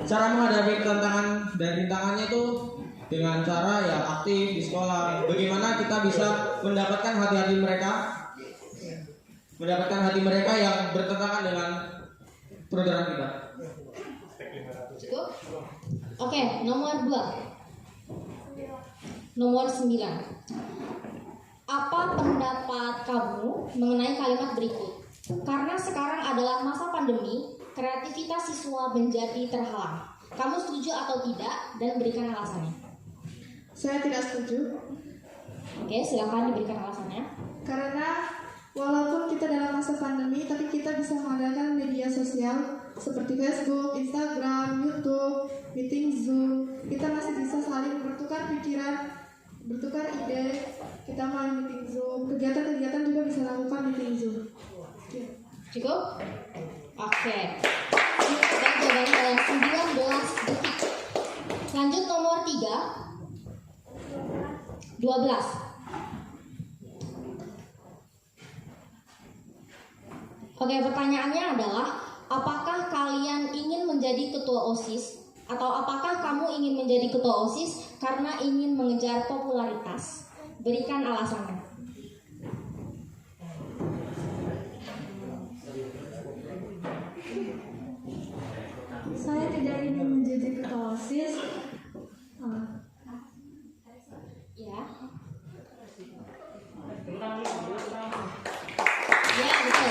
cara menghadapi tantangan dan rintangannya itu dengan cara ya aktif di sekolah. Bagaimana kita bisa mendapatkan hati-hati mereka yang bertentangan dengan program kita. Cukup? Oke, nomor 2. Nomor 9. Apa pendapat kamu mengenai kalimat berikut? Karena sekarang adalah masa pandemi, kreativitas siswa menjadi terhalang. Kamu setuju atau tidak dan berikan alasannya. Saya tidak setuju. Oke, silakan diberikan alasannya. Karena walaupun kita dalam masa pandemi, tapi kita bisa mengandalkan media sosial seperti Facebook, Instagram, YouTube, meeting Zoom. Kita masih bisa saling bertukar pikiran, bertukar ide. Kita main meeting Zoom. Kegiatan-kegiatan juga bisa lakukan meeting Zoom. Cukup? Oke. Dan jawabannya dalam 19 detik. Lanjut nomor 3. Oke, pertanyaannya adalah apakah kalian ingin menjadi ketua OSIS atau apakah kamu ingin menjadi ketua OSIS karena ingin mengejar popularitas? Berikan alasannya. Saya tidak ingin menjadi ketua OSIS. Ya. Ya, betul.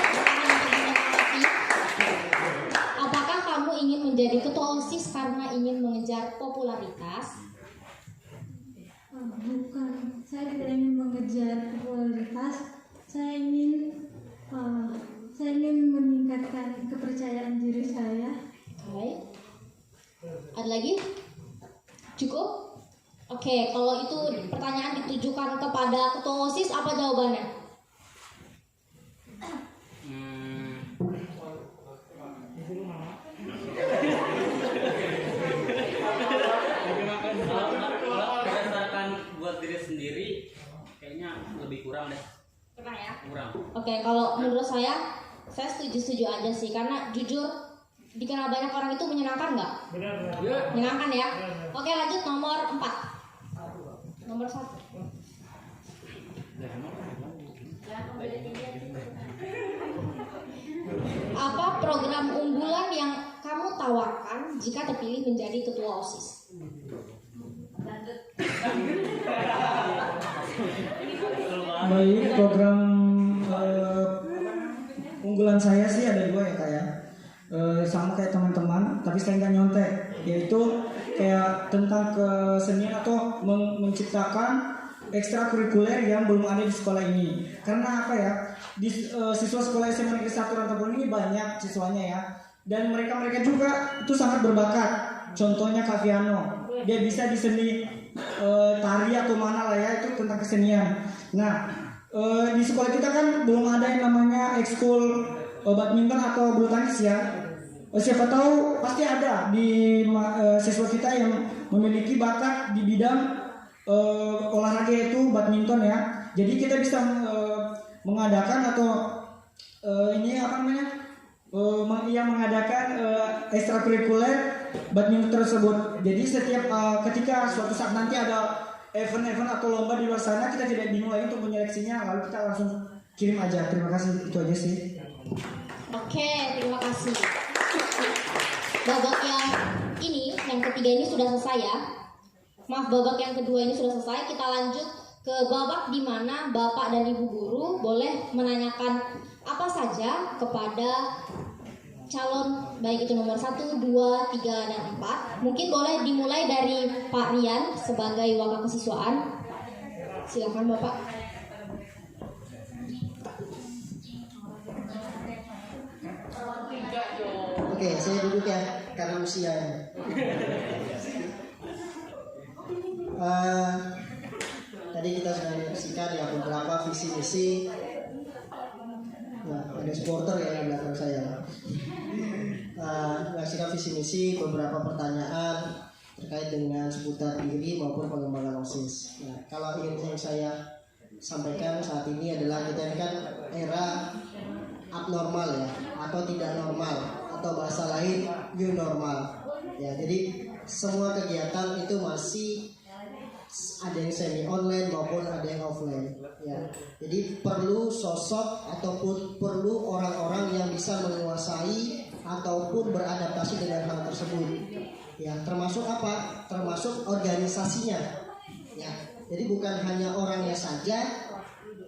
Apakah kamu ingin menjadi ketua OSIS karena ingin mengejar popularitas? Bukan, saya tidak ingin mengejar popularitas. Saya ingin meningkatkan kepercayaan diri saya. Oke. Ada lagi? Cukup? Oke, kalau itu pertanyaan ditujukan kepada ketua OSIS, apa jawabannya? Kalau berdasarkan buat diri sendiri, kayaknya lebih kurang deh. Kurang ya? Kurang. Oke, kalau menurut saya setuju aja sih, karena jujur dikenal banyak orang itu menyenangkan nggak? Benar. Menyenangkan ya? Oke, lanjut nomor 4. Nomor 1. Apa program unggulan yang kamu tawarkan jika terpilih menjadi ketua OSIS? Baik, program unggulan saya sih ada 2 ya Kak ya. Sama kayak teman-teman, tapi saya nggak nyontek, yaitu kayak tentang kesenian atau menciptakan ekstrakurikuler yang belum ada di sekolah ini. Karena apa ya, di siswa sekolah SMA Negeri 1 Rantapun ini banyak siswanya ya, dan mereka juga itu sangat berbakat. Contohnya Kak Viano, dia bisa di seni tari atau mana lah ya, itu tentang kesenian. Nah, di sekolah kita kan belum ada yang namanya ekskul badminton atau bulu tangkis ya. Siapa tahu pasti ada di siswa kita yang memiliki bakat di bidang olahraga itu badminton ya. Jadi kita bisa mengadakan atau ini apa namanya? Mengadakan ekstrakurikuler badminton tersebut. Jadi setiap ketika suatu saat nanti ada event-event atau lomba di luar sana, kita tidak bingung lagi untuk menyeleksinya, lalu kita langsung kirim aja. Terima kasih, itu aja sih. Oke, terima kasih. Babak yang ketiga ini sudah selesai ya. Maaf, babak yang kedua ini sudah selesai. Kita lanjut ke babak di mana Bapak dan Ibu guru boleh menanyakan apa saja kepada calon, baik itu nomor 1, 2, 3, dan 4. Mungkin boleh dimulai dari Pak Rian sebagai wakil kesiswaan. Silakan Bapak. Oke, saya duduk ya karena usia. Tadi kita sudah menyaksikan ya beberapa visi misi. Nah, ada supporter ya di belakang saya. Menyaksikan visi misi, beberapa pertanyaan terkait dengan seputar diri maupun pengembangan OSIS. Nah, kalau yang saya sampaikan saat ini adalah kita ini kan era abnormal ya, atau tidak normal, atau bahasa lain new normal ya. Jadi semua kegiatan itu masih ada yang semi online maupun ada yang offline ya. Jadi perlu sosok ataupun perlu orang-orang yang bisa menguasai ataupun beradaptasi dengan hal tersebut ya. Termasuk apa? Termasuk organisasinya ya. Jadi bukan hanya orangnya saja,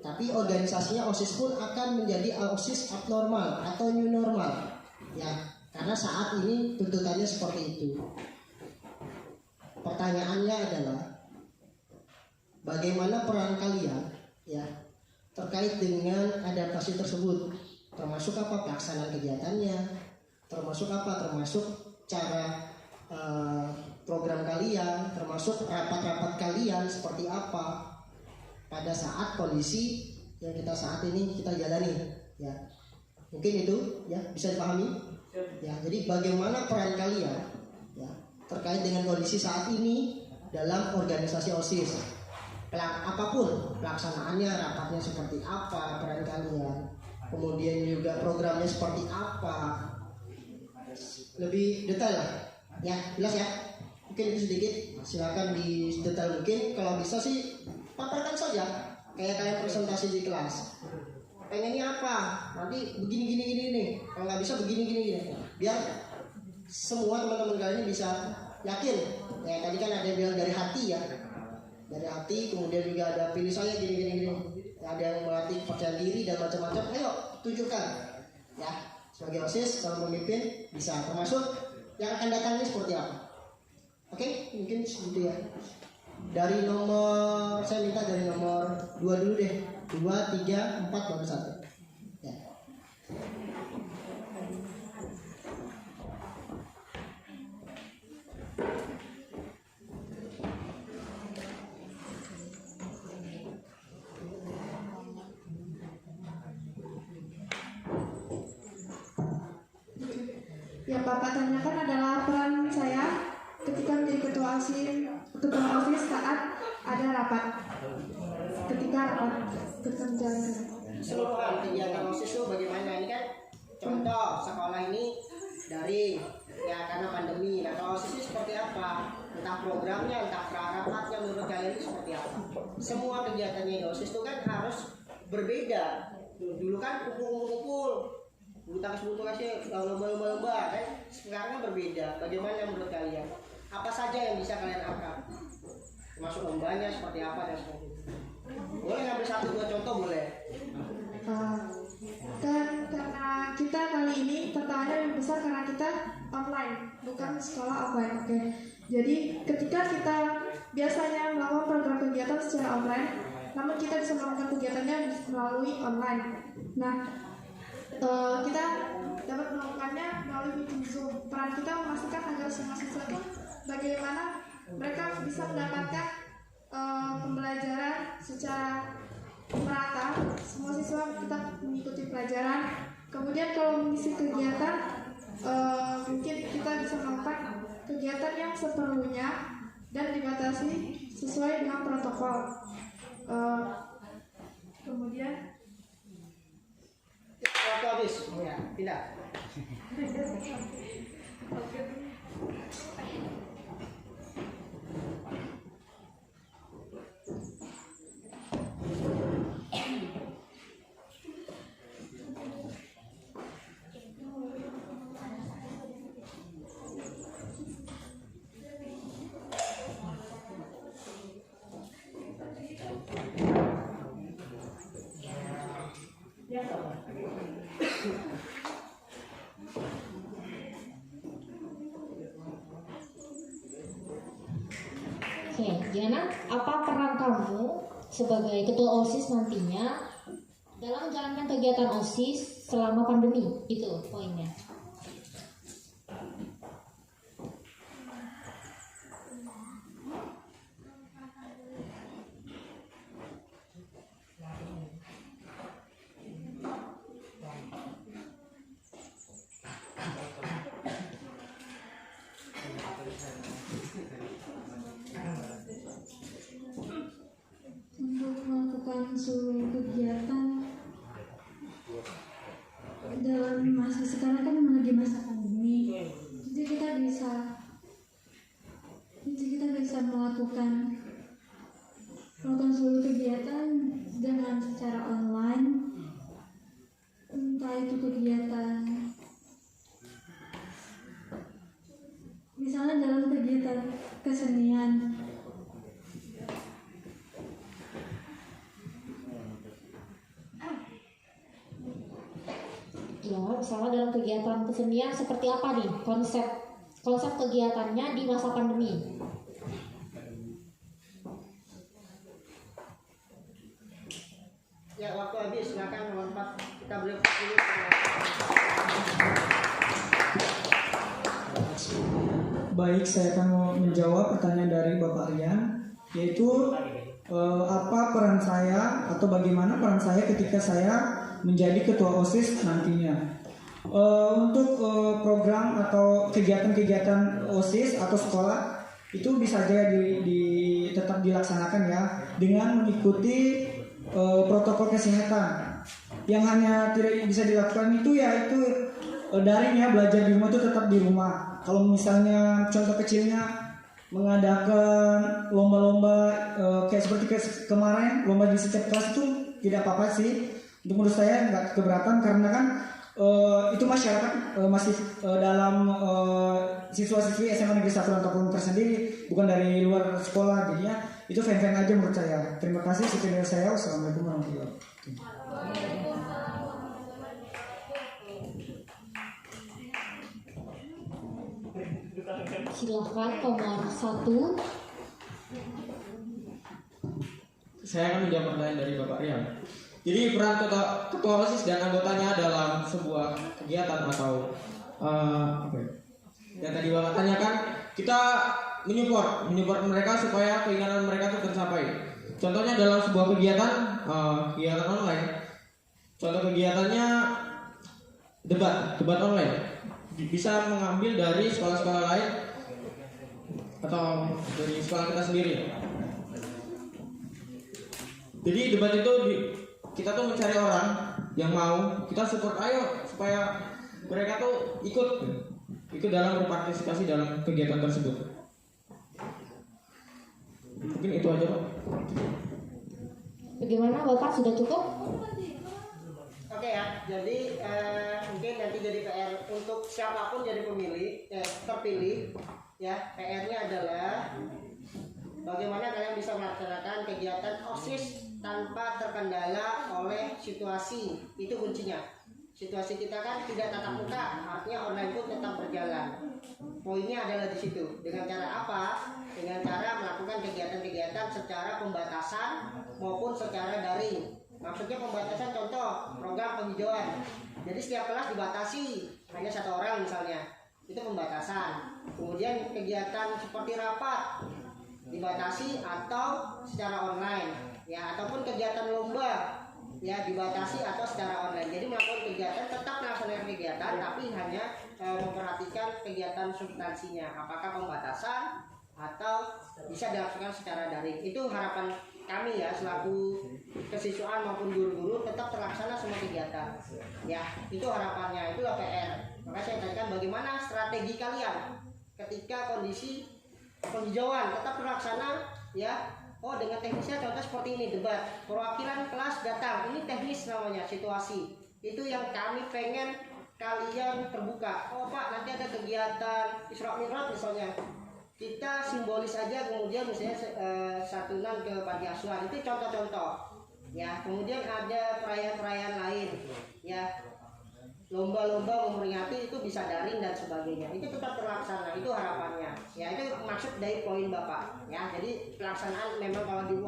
tapi organisasinya OSIS pun akan menjadi OSIS abnormal atau new normal ya, karena saat ini tuntutannya seperti itu. Pertanyaannya adalah bagaimana peran kalian ya terkait dengan adaptasi tersebut, termasuk apa pelaksanaan kegiatannya, termasuk cara program kalian, termasuk rapat-rapat kalian seperti apa pada saat kondisi yang kita saat ini kita jalani ya. Mungkin itu ya bisa dipahami ya. Jadi bagaimana peran kalian ya terkait dengan kondisi saat ini dalam organisasi OSIS apapun pelaksanaannya, rapatnya seperti apa, peran kalian, kemudian juga programnya seperti apa, lebih detail lah, ya jelas ya. Mungkin itu sedikit, silakan di detail mungkin. Kalau bisa sih paparkan saja, kayak kalian presentasi di kelas. Pengennya apa? Nanti begini nih. Kalau nggak bisa begini. Biar semua teman-teman kalian bisa yakin. Ya tadi kan ada yang bilang dari hati ya. Dari hati, kemudian juga ada pilih saya gini. Ada yang melatih percaya diri dan macam-macam. Ayo tunjukkan. Ya sebagai OSIS, kalau memimpin bisa. Termasuk yang akan datang ini seperti apa? Oke, mungkin segitu ya. Dari nomor, saya minta dari nomor 2 dulu deh. 2, 3, 4, baru 1. Ya. Yang Bapak tanyakan adalah peran saya ketika menjadi ketua OSIS saat ada rapat. Ketika menjalankan. Keseluruhan kegiatan OSIS itu bagaimana? Ini kan contoh sekolah ini daring ya karena pandemi. Nah kalau OSIS ini seperti apa? Entah programnya, entah prarapatnya menurut kalian itu seperti apa? Semua kegiatannya di OSIS itu kan harus berbeda. Dulu kan kumpul-kumpul, bulu tangkis lomba-lomba kan. Sekarang kan berbeda. Bagaimana menurut kalian? Apa saja yang bisa kalian angkat? Termasuk lombanya seperti apa dan sebagainya. Boleh ngambil 1-2 contoh boleh. Karena kita kali ini tantangannya lebih besar karena kita online, bukan sekolah offline. Oke. Jadi ketika kita biasanya melakukan program kegiatan secara offline, namun kita bisa melakukan kegiatannya melalui online. Nah, kita dapat melakukannya melalui meeting Zoom. Peran kita memastikan agar semua siswa itu bagaimana mereka bisa mendapatkan pembelajaran secara merata. Semua siswa tetap mengikuti pelajaran. Kemudian kalau mengisi kegiatan, mungkin kita bisa melakukan kegiatan yang seperlunya dan dibatasi sesuai dengan protokol. Kemudian waktu habis, ya tidak. Oke, Diana, apa peran kamu sebagai ketua OSIS nantinya dalam menjalankan kegiatan OSIS selama pandemi? Itu poinnya. Untuk melakukan seluruh kegiatan dalam masa sekarang kan lagi masa pandemi, jadi kita bisa melakukan seluruh kegiatan dengan secara online, entah itu kegiatan misalnya dalam kegiatan kesenian. Ya, misalnya dalam kegiatan kesenian seperti apa nih konsep kegiatannya di masa pandemi? Ya waktu habis, silakan nomor 4 kita break dulu. Baik, saya akan mau menjawab pertanyaan dari Bapak Rian, yaitu apa peran saya atau bagaimana peran saya ketika saya menjadi ketua OSIS nantinya. Untuk program atau kegiatan-kegiatan OSIS atau sekolah itu bisa saja tetap dilaksanakan ya dengan mengikuti protokol kesehatan. Yang hanya tidak bisa dilakukan itu yaitu daring ya, belajar di rumah itu tetap di rumah. Kalau misalnya contoh kecilnya mengadakan lomba-lomba kayak seperti kemarin lomba di setiap kelas itu tidak apa-apa sih. Untuk menurut saya nggak keberatan karena kan itu masyarakat masih dalam siswa-siswi SMA Negeri 1 ataupun tersendiri, bukan dari luar sekolah, jadinya itu fan-fan aja menurut saya. Terima kasih, sekian dari saya. Wassalamualaikum warahmatullahi wabarakatuh. Silakan nomor 1. Saya akan menjawab pertanyaan dari Bapak Rian. Jadi peran ketua OSIS dan anggotanya dalam sebuah kegiatan atau apa ya? Yang tadi Bapak tanyakan, kita menyupport mereka supaya keinginan mereka itu tercapai. Contohnya dalam sebuah kegiatan online. Contoh kegiatannya debat online. Bisa mengambil dari sekolah-sekolah lain atau dari sekolah kita sendiri. Jadi debat itu kita tuh mencari orang yang mau, kita support ayo supaya mereka tuh ikut dalam berpartisipasi dalam kegiatan tersebut. Mungkin itu aja Pak. Bagaimana Bapak, sudah cukup? Oke ya, jadi mungkin nanti jadi PR untuk siapapun jadi terpilih ya. PR-nya adalah bagaimana kalian bisa melaksanakan kegiatan OSIS tanpa terkendala oleh situasi. Itu kuncinya. Situasi kita kan tidak tatap muka, artinya online pun tetap berjalan. Poinnya adalah di situ. Dengan cara apa? Dengan cara melakukan kegiatan-kegiatan secara pembatasan maupun secara daring. Maksudnya pembatasan, contoh program penghijauan. Jadi setiap kelas dibatasi hanya 1 orang misalnya, itu pembatasan. Kemudian kegiatan seperti rapat dibatasi atau secara online, ya, ataupun kegiatan lomba ya dibatasi atau secara online. Jadi melakukan kegiatan, tetap melaksanakan kegiatan, tapi hanya memperhatikan kegiatan substansinya, apakah pembatasan atau bisa dilakukan secara daring. Itu harapan kami ya selaku kesiswaan maupun guru-guru, tetap terlaksana semua kegiatan ya, itu harapannya. Itulah PR. Maka saya tanyakan bagaimana strategi kalian ketika kondisi penghijauan tetap terlaksana ya. Oh, dengan teknisnya contoh seperti ini, debat, perwakilan kelas datang, ini teknis namanya, situasi. Itu yang kami pengen kalian terbuka. Oh Pak, nanti ada kegiatan Isra Mi'raj misalnya, kita simbolis aja, kemudian misalnya santunan ke panti asuhan, itu contoh-contoh ya. Kemudian ada perayaan-perayaan lain ya, lomba-lomba memperingati, itu bisa daring dan sebagainya, itu tetap terlaksana. Itu harapannya ya, itu maksud dari poin Bapak ya. Jadi pelaksanaan memang kalau di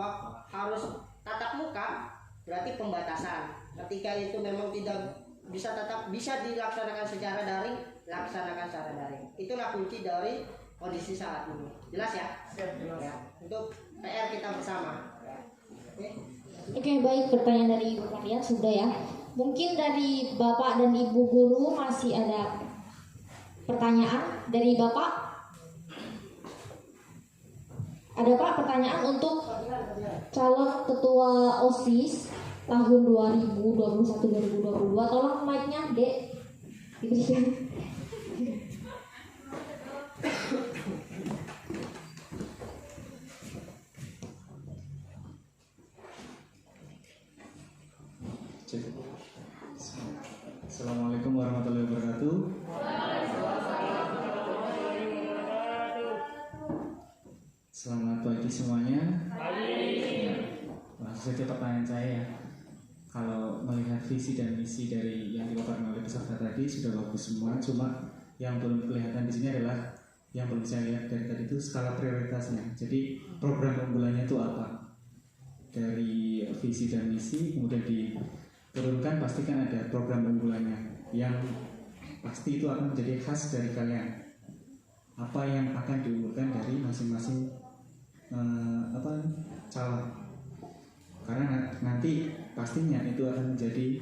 harus tatap muka, berarti pembatasan. Ketika itu memang tidak bisa bisa dilaksanakan secara daring, laksanakan secara daring. Itulah kunci dari kondisi saat ini. Jelas ya? Ya. Untuk PR kita bersama. Oke, baik, pertanyaan dari Bapak Rian sudah ya. Mungkin dari Bapak dan Ibu guru masih ada pertanyaan dari Bapak? Ada Pak pertanyaan untuk calon ketua OSIS tahun 2021-2022? Tolong mic-nya, Dek. Diberikan. Assalamualaikum warahmatullahi wabarakatuh. Selamat pagi semuanya. Langsung saja pertanyaan saya. Kalau melihat visi dan misi dari yang dipaparkan oleh peserta tadi sudah bagus semua, cuma yang belum kelihatan di sini adalah yang belum saya lihat dari tadi itu skala prioritasnya. Jadi program unggulannya itu apa? Dari visi dan misi kemudian diturunkan, pastikan ada program unggulannya yang pasti itu akan menjadi khas dari kalian. Apa yang akan diunggulkan dari masing-masing calon, karena nanti pastinya itu akan menjadi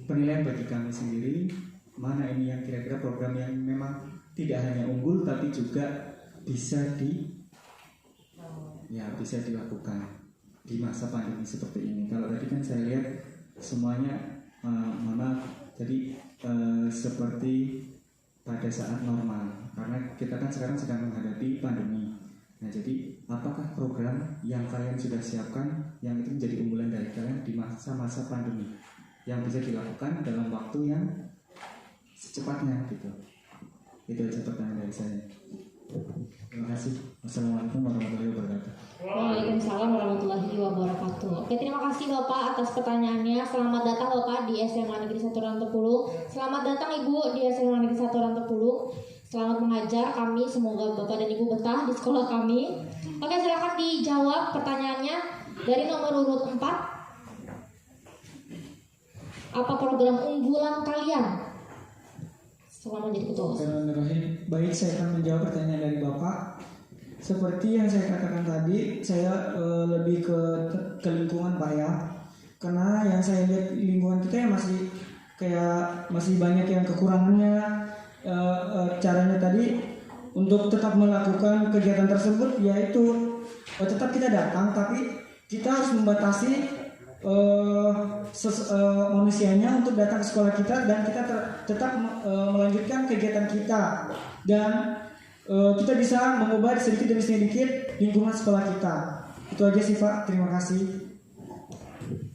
penilaian bagi kami sendiri, mana ini yang kira-kira program yang memang tidak hanya unggul tapi juga bisa bisa dilakukan di masa pandemi seperti ini. Kalau tadi kan saya lihat semuanya jadi seperti pada saat normal, karena kita kan sekarang sedang menghadapi pandemi. Nah, jadi apakah program yang kalian sudah siapkan yang itu menjadi unggulan dari kalian di masa-masa pandemi yang bisa dilakukan dalam waktu yang secepatnya gitu? Itu aja pertanyaan dari saya. Terima kasih. Wassalamualaikum warahmatullahi wabarakatuh. Waalaikumsalam warahmatullahi wabarakatuh. Oke, terima kasih Bapak atas pertanyaannya. Selamat datang Bapak di SMA Negeri 1 Rantepulu. Selamat datang Ibu di SMA Negeri 1 Rantepulu. Selamat mengajar kami. Semoga Bapak dan Ibu betah di sekolah kami. Oke, silakan dijawab pertanyaannya dari nomor urut 4. Apa program unggulan kalian selama jadi ketua OSIS? Bismillahirrahmanirrahim. Baik, saya akan menjawab pertanyaan dari Bapak. Seperti yang saya katakan tadi, saya lebih ke lingkungan Pak ya. Karena yang saya lihat lingkungan kita ya masih banyak yang kekurangannya. Caranya tadi untuk tetap melakukan kegiatan tersebut yaitu tetap kita datang, tapi kita harus membatasi manusianya untuk datang ke sekolah kita, dan kita tetap melanjutkan kegiatan kita, dan kita bisa mengubah sedikit demi sedikit lingkungan sekolah kita. Itu aja sih Pak, terima kasih.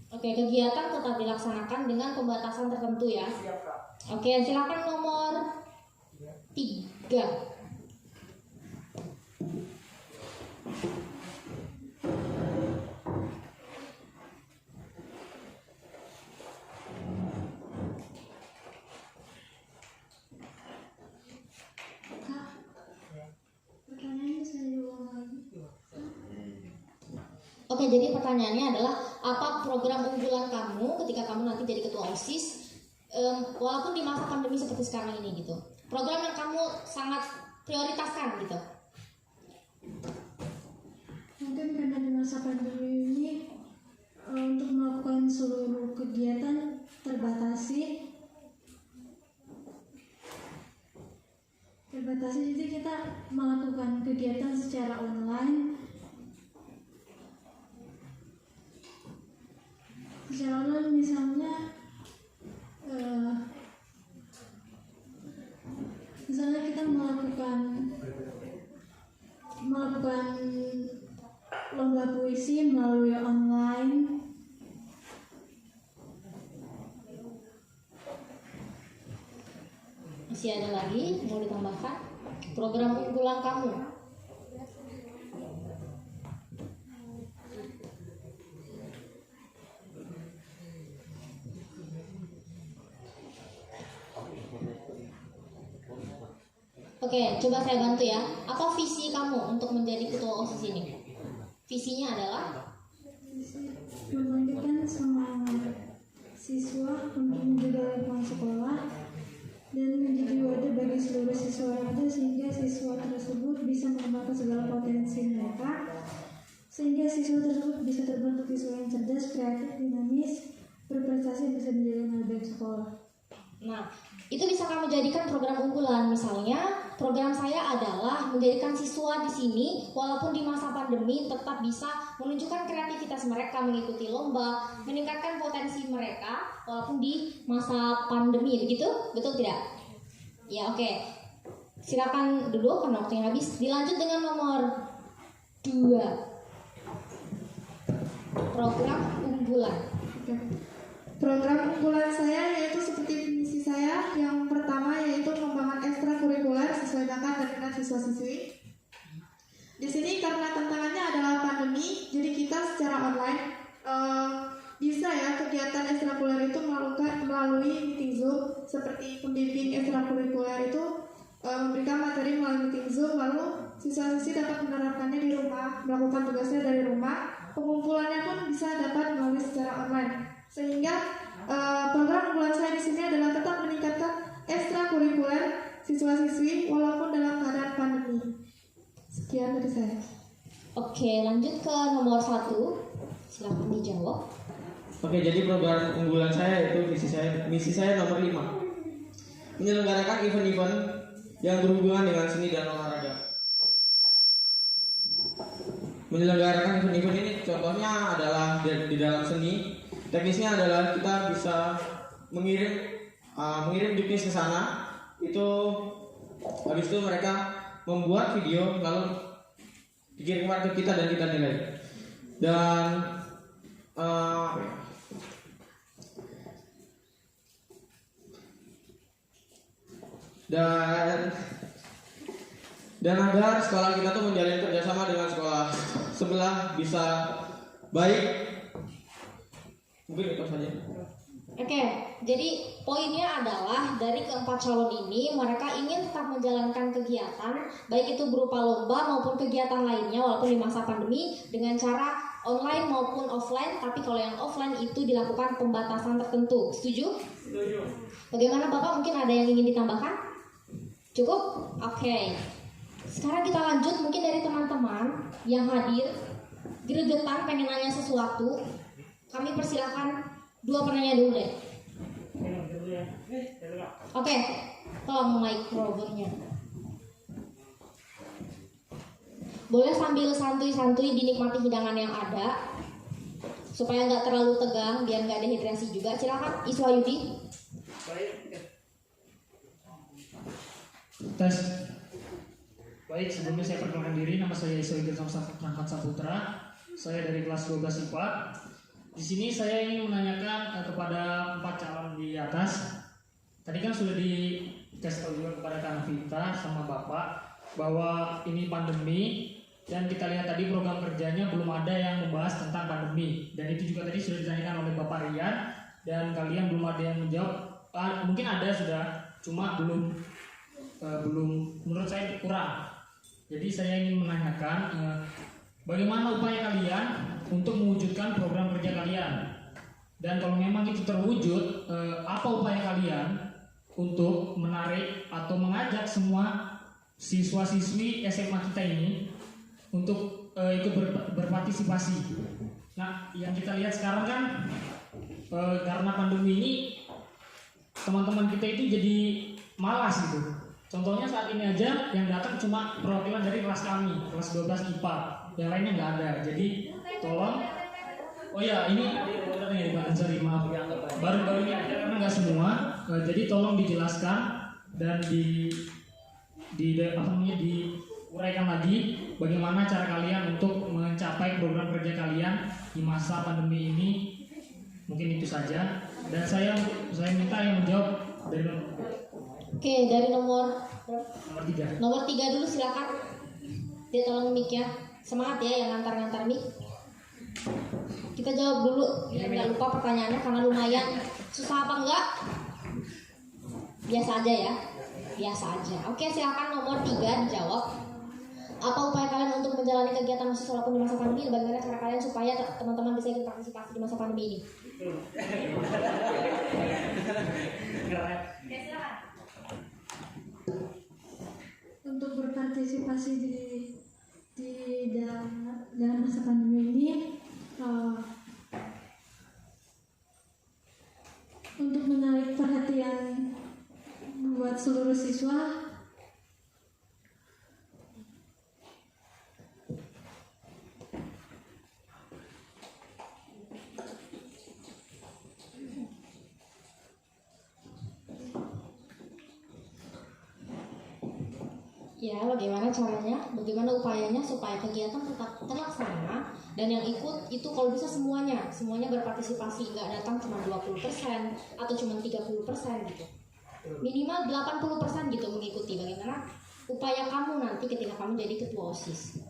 Oke, kegiatan tetap dilaksanakan dengan pembatasan tertentu ya. Oke, silakan nomor 3. Oke, jadi pertanyaannya adalah apa program unggulan kamu ketika kamu nanti jadi ketua OSIS, walaupun di masa pandemi seperti sekarang ini gitu. Program yang kamu sangat prioritaskan gitu. Mungkin karena di masa pandemi ini untuk melakukan seluruh kegiatan terbatasi, jadi kita melakukan kegiatan secara online. Secara online misalnya kita melakukan lomba puisi melalui online. Masih ada lagi mau ditambahkan program unggulan kamu? Oke, coba saya bantu ya. Apa visi kamu untuk menjadi ketua OSIS ini? Visinya adalah Membangkitkan semangat siswa untuk menjaga lingkungan sekolah dan menjadi wadah bagi seluruh siswa yang ada, sehingga siswa tersebut bisa mengembangkan segala potensi mereka, sehingga siswa tersebut bisa terbentuk siswa yang cerdas, kreatif, dinamis, berprestasi, bisa menjadi hal baik sekolah. Nah, itu bisa kamu jadikan program unggulan. Misalnya, program saya adalah menjadikan siswa di sini walaupun di masa pandemi tetap bisa menunjukkan kreativitas mereka, mengikuti lomba, meningkatkan potensi mereka walaupun di masa pandemi. Begitu? Betul tidak? Ya, oke. Silakan dulu karena waktunya habis. Dilanjut dengan nomor 2. Program unggulan. Program unggulan saya yaitu seperti misi saya. Yang pertama yaitu pengembangan ekstrakurikuler sesuai bakat dan minat siswa-siswi. Di sini karena tantangannya adalah pandemi, jadi kita secara online bisa ya kegiatan ekstrakurikuler itu melalui meeting Zoom. Seperti pembimbing ekstrakurikuler itu memberikan materi melalui meeting Zoom, lalu siswa-siswi dapat menerapkannya di rumah, melakukan tugasnya dari rumah. Pengumpulannya pun bisa dapat melalui secara online. Sehingga program unggulan saya di sini adalah tetap meningkatkan ekstrakurikuler siswa-siswi walaupun dalam keadaan pandemi. Sekian dari saya. Oke, lanjut ke nomor 1. Silakan dijawab. Oke, jadi program unggulan saya itu misi saya nomor 5. Menyelenggarakan event-event yang berhubungan dengan seni dan olahraga. menyelenggarakan event-event ini contohnya adalah di dalam seni. Teknisnya adalah kita bisa mengirim juknis ke sana, itu habis itu mereka membuat video lalu dikirimkan ke kita dan kita nilai. Dan dan agar sekolah kita tuh menjalin kerjasama dengan sekolah sebelah bisa baik. Mungkin itu saja. Oke, jadi poinnya adalah dari keempat calon ini mereka ingin tetap menjalankan kegiatan baik itu berupa lomba maupun kegiatan lainnya walaupun di masa pandemi dengan cara online maupun offline, tapi kalau yang offline itu dilakukan pembatasan tertentu. Setuju? Setuju. Bagaimana Bapak? Mungkin ada yang ingin ditambahkan? Cukup? Oke. Sekarang kita lanjut mungkin dari teman-teman yang hadir gregetan pengen nanya sesuatu. Kami persilakan 2 penanya dulu deh. Oke, tolong mikrofonnya. Boleh sambil santuy-santuy dinikmati hidangan yang ada supaya nggak terlalu tegang biar nggak dehidrasi juga. Silakan Iswayudi. Tes. Baik, sebelumnya saya perkenalkan diri, nama saya Iswayudi Rangkat Saputra. Saya dari kelas 12 IPA. Di sini saya ingin menanyakan kepada 4 calon di atas. Tadi kan sudah dikasih tahu juga kepada Kak Vita sama Bapak bahwa ini pandemi dan kita lihat tadi program kerjanya belum ada yang membahas tentang pandemi, dan itu juga tadi sudah ditanyakan oleh Bapak Rian dan kalian belum ada yang menjawab. Mungkin ada sudah, cuma belum menurut saya kurang. Jadi saya ingin menanyakan bagaimana upaya kalian untuk mewujudkan program kerja kalian, dan kalau memang itu terwujud, apa upaya kalian untuk menarik atau mengajak semua siswa-siswi SMA kita ini untuk ikut berpartisipasi. Nah, yang kita lihat sekarang kan karena pandemi ini teman-teman kita itu jadi malas gitu. Contohnya saat ini aja yang datang cuma perwakilan dari kelas kami, kelas 12 IPA. Yang lainnya nggak ada. Jadi tolong. Oh ya, ini benar ya Pak Ansari, maaf. Baru-baru ini aja karena nggak semua. Jadi tolong dijelaskan dan diuraikan lagi bagaimana cara kalian untuk mencapai program kerja kalian di masa pandemi ini. Mungkin itu saja. Dan saya minta yang menjawab dari Oke, dari nomor 3. Nomor 3 dulu silakan. Dia tolong mic ya. Semangat ya yang ngantar-ngantar mic. Kita jawab dulu biar nggak lupa pertanyaannya karena lumayan susah apa enggak? Biasa aja ya. Biasa aja. Oke, silakan nomor 3 dijawab. Apa upaya kalian untuk menjalani kegiatan mahasiswa walaupun di masa pandemi? Bagaimana cara kalian supaya teman-teman bisa ikut partisipasi di masa pandemi ini? Untuk berpartisipasi di dalam masa pandemi ini, untuk menarik perhatian buat seluruh siswa, ya, bagaimana caranya, bagaimana upayanya supaya kegiatan tetap terlaksana dan yang ikut itu kalau bisa semuanya berpartisipasi, nggak datang cuma 20% atau cuma 30% gitu, minimal 80% gitu mengikuti. Bagaimana upaya kamu nanti ketika kamu jadi ketua OSIS?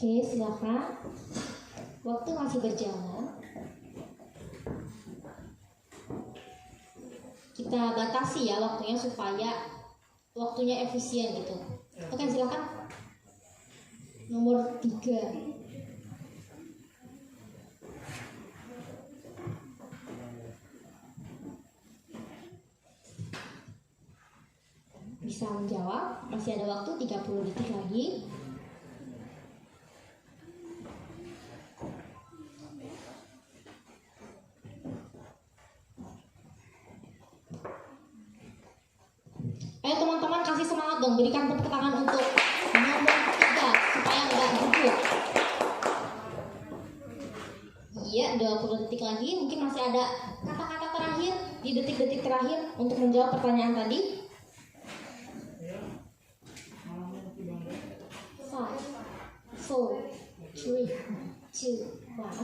Oke, silakan. Waktu masih berjalan. Kita batasi ya waktunya supaya waktunya efisien gitu. Oke, silakan. Nomor 3. bisa menjawab. Masih ada waktu 30 detik lagi. Ayo teman-teman kasih semangat dong, berikan tepuk tangan untuk nomor 3 supaya nggak gugup. Iya, 20 detik lagi. Mungkin masih ada kata-kata terakhir di detik-detik terakhir untuk menjawab pertanyaan tadi. 5, 4, 3, 2, 1.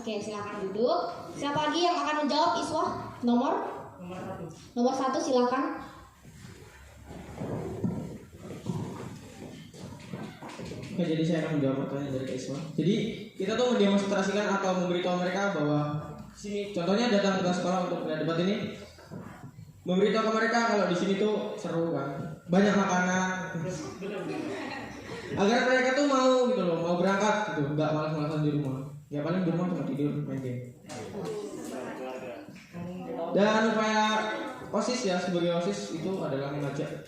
Oke, silakan duduk. Siapa lagi yang akan menjawab, Iswa? Nomor 1 silakan. Oke, jadi saya akan menjawab pertanyaan dari Kak Iswa. Jadi kita tuh mendemonstrasikan atau memberitahu mereka bahwa sini, contohnya datang ke sekolah untuk debat ini, memberitahu ke mereka kalau di sini tuh seru kan, banyak makanan, agar mereka tuh mau gitu loh, mau berangkat gitu, nggak malas-malasan di rumah. Ya paling di rumah cuma tidur main game. Dan upaya OSIS ya, sebagai OSIS itu adalah mengajak,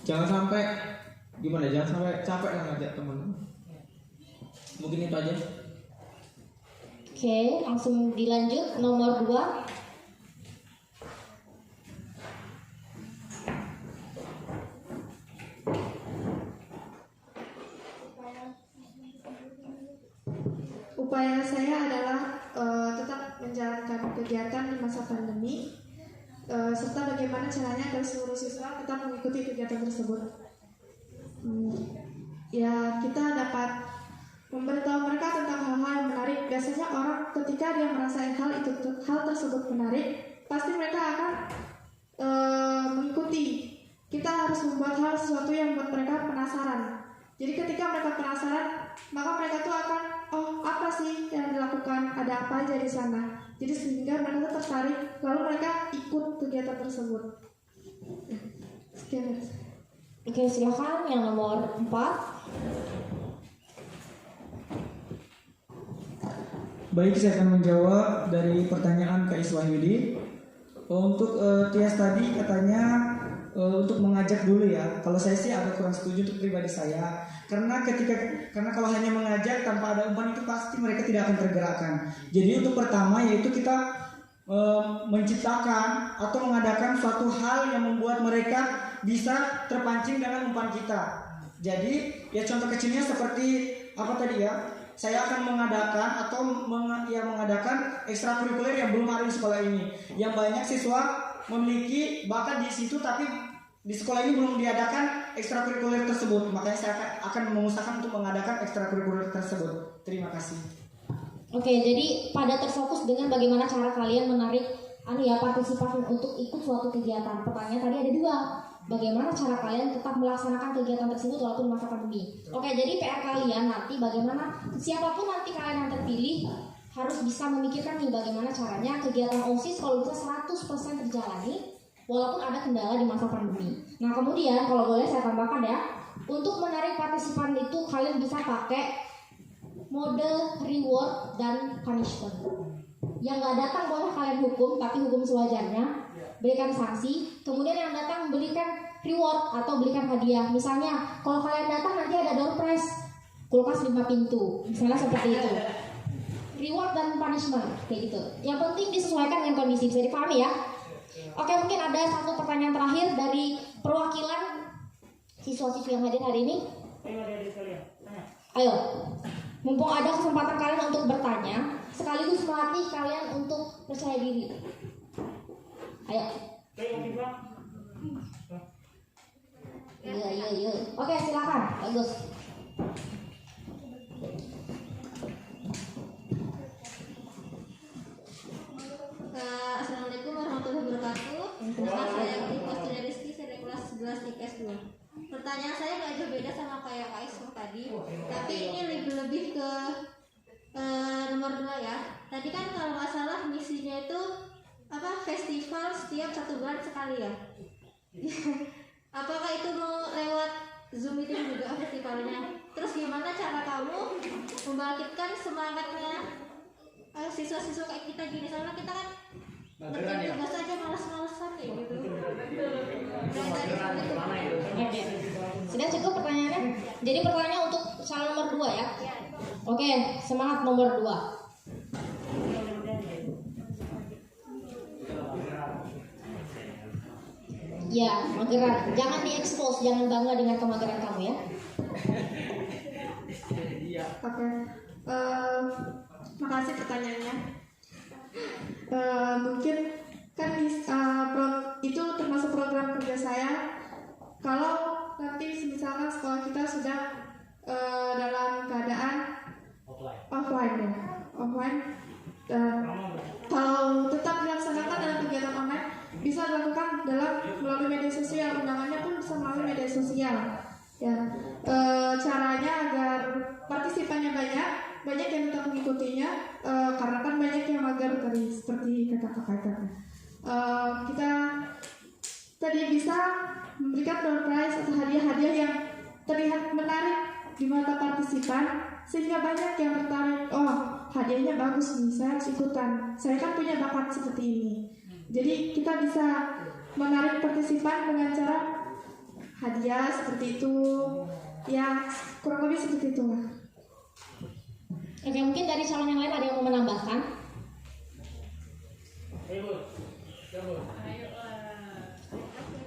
jangan sampai jangan sampai capek lah ngajak teman. Mungkin itu aja. Oke, langsung dilanjut nomor 2. Upaya saya adalah tetap menjalankan kegiatan di masa pandemi, serta bagaimana caranya agar seluruh siswa tetap mengikuti kegiatan tersebut. Ya, kita dapat memberitahu mereka tentang hal-hal yang menarik. Biasanya orang ketika dia merasa hal tersebut menarik, pasti mereka akan mengikuti. Kita harus membuat hal sesuatu yang membuat mereka penasaran. Jadi ketika mereka penasaran, maka mereka tuh akan, oh apa sih yang dilakukan, ada apa aja di sana. Jadi sehingga mereka tuh tertarik, lalu mereka ikut kegiatan tersebut. Sekian. Oke, silakan yang nomor 4. Baik, saya akan menjawab dari pertanyaan Kak Iswahyudi. Untuk Tias tadi katanya untuk mengajak dulu ya. Kalau saya sih agak kurang setuju untuk pribadi saya. Karena kalau hanya mengajak tanpa ada umpan itu pasti mereka tidak akan tergerakkan. Jadi untuk pertama yaitu kita menciptakan atau mengadakan suatu hal yang membuat mereka bisa terpancing dengan umpan kita. Jadi ya contoh kecilnya seperti apa tadi ya? Saya akan mengadakan atau mengadakan ekstrakurikuler yang belum ada di sekolah ini. Yang banyak siswa memiliki bakat di situ tapi di sekolah ini belum diadakan ekstrakurikuler tersebut. Makanya saya akan mengusahakan untuk mengadakan ekstrakurikuler tersebut. Terima kasih. Oke, jadi pada terfokus dengan bagaimana cara kalian menarik partisipasi untuk ikut suatu kegiatan. Pertanyaan tadi ada 2. Bagaimana cara kalian tetap melaksanakan kegiatan tersebut walaupun masa pandemi. Oke, jadi PR kalian nanti bagaimana siapapun nanti kalian yang terpilih harus bisa memikirkan nih bagaimana caranya kegiatan OSIS kalau bisa 100% terjalani walaupun ada kendala di masa pandemi. Nah, kemudian kalau boleh saya tambahkan ya, untuk menarik partisipan itu kalian bisa pakai mode reward dan punishment. Yang nggak datang boleh kalian hukum, tapi hukum sewajarnya, berikan sanksi. Kemudian yang datang berikan reward atau berikan hadiah. Misalnya kalau kalian datang nanti ada door prize, kulkas 5 pintu, misalnya seperti itu. Reward dan punishment kayak gitu. Yang penting disesuaikan dengan kondisi, bisa dipahami ya. Oke, mungkin ada satu pertanyaan terakhir dari perwakilan siswa-siswi yang hadir hari ini. Ayo, mumpung ada kesempatan kalian untuk bertanya, sekaligus melatih kalian untuk percaya diri. Ayo. Iya. Oke, silakan. Bagus. Assalamualaikum warahmatullahi wabarakatuh. Nama saya Putri Rizky, saya dari kelas 11 IPS 2. Pertanyaan saya nggak jauh beda sama kayak Kak Isma tadi, tapi ini lebih ke nomor 2 ya. Tadi kan kalau nggak salah misinya itu festival setiap 1 bulan sekali ya. Apakah itu mau lewat Zoom meeting juga festivalnya? Terus gimana cara kamu membangkitkan semangatnya siswa-siswa kayak kita gini? Soalnya kita kan ngerjain tugas aja malas-malesan kayak gitu. Oke. Sudah cukup pertanyaannya? Jadi pertanyaannya untuk calon nomor 2 ya? Oke, semangat nomor 2. Ya, mageran. Jangan diekspos, jangan bangga dengan kemageran kamu ya. Oke. Makasih pertanyaannya. Mungkin kan itu termasuk program kerja saya. Kalau nanti misalkan sekolah kita sudah dalam keadaan offline ya, kalau tetap dilaksanakan dalam kegiatan online, bisa dilakukan melalui media sosial. Undangannya pun bisa melalui media sosial. Ya, caranya agar partisipannya banyak yang tetap mengikutinya, karena kan banyak yang mager tadi seperti kata-kata. Kita tadi bisa memberikan door prize atau hadiah-hadiah yang terlihat menarik di mata partisipan, sehingga banyak yang tertarik. Oh, hadiahnya bagus nih, saya harus ikutan. Saya kan punya bakat seperti ini. Jadi kita bisa menarik partisipan dengan cara hadiah seperti itu. Ya, kurang lebih seperti itu lah. Oke, mungkin dari calon yang lain ada yang mau menambahkan?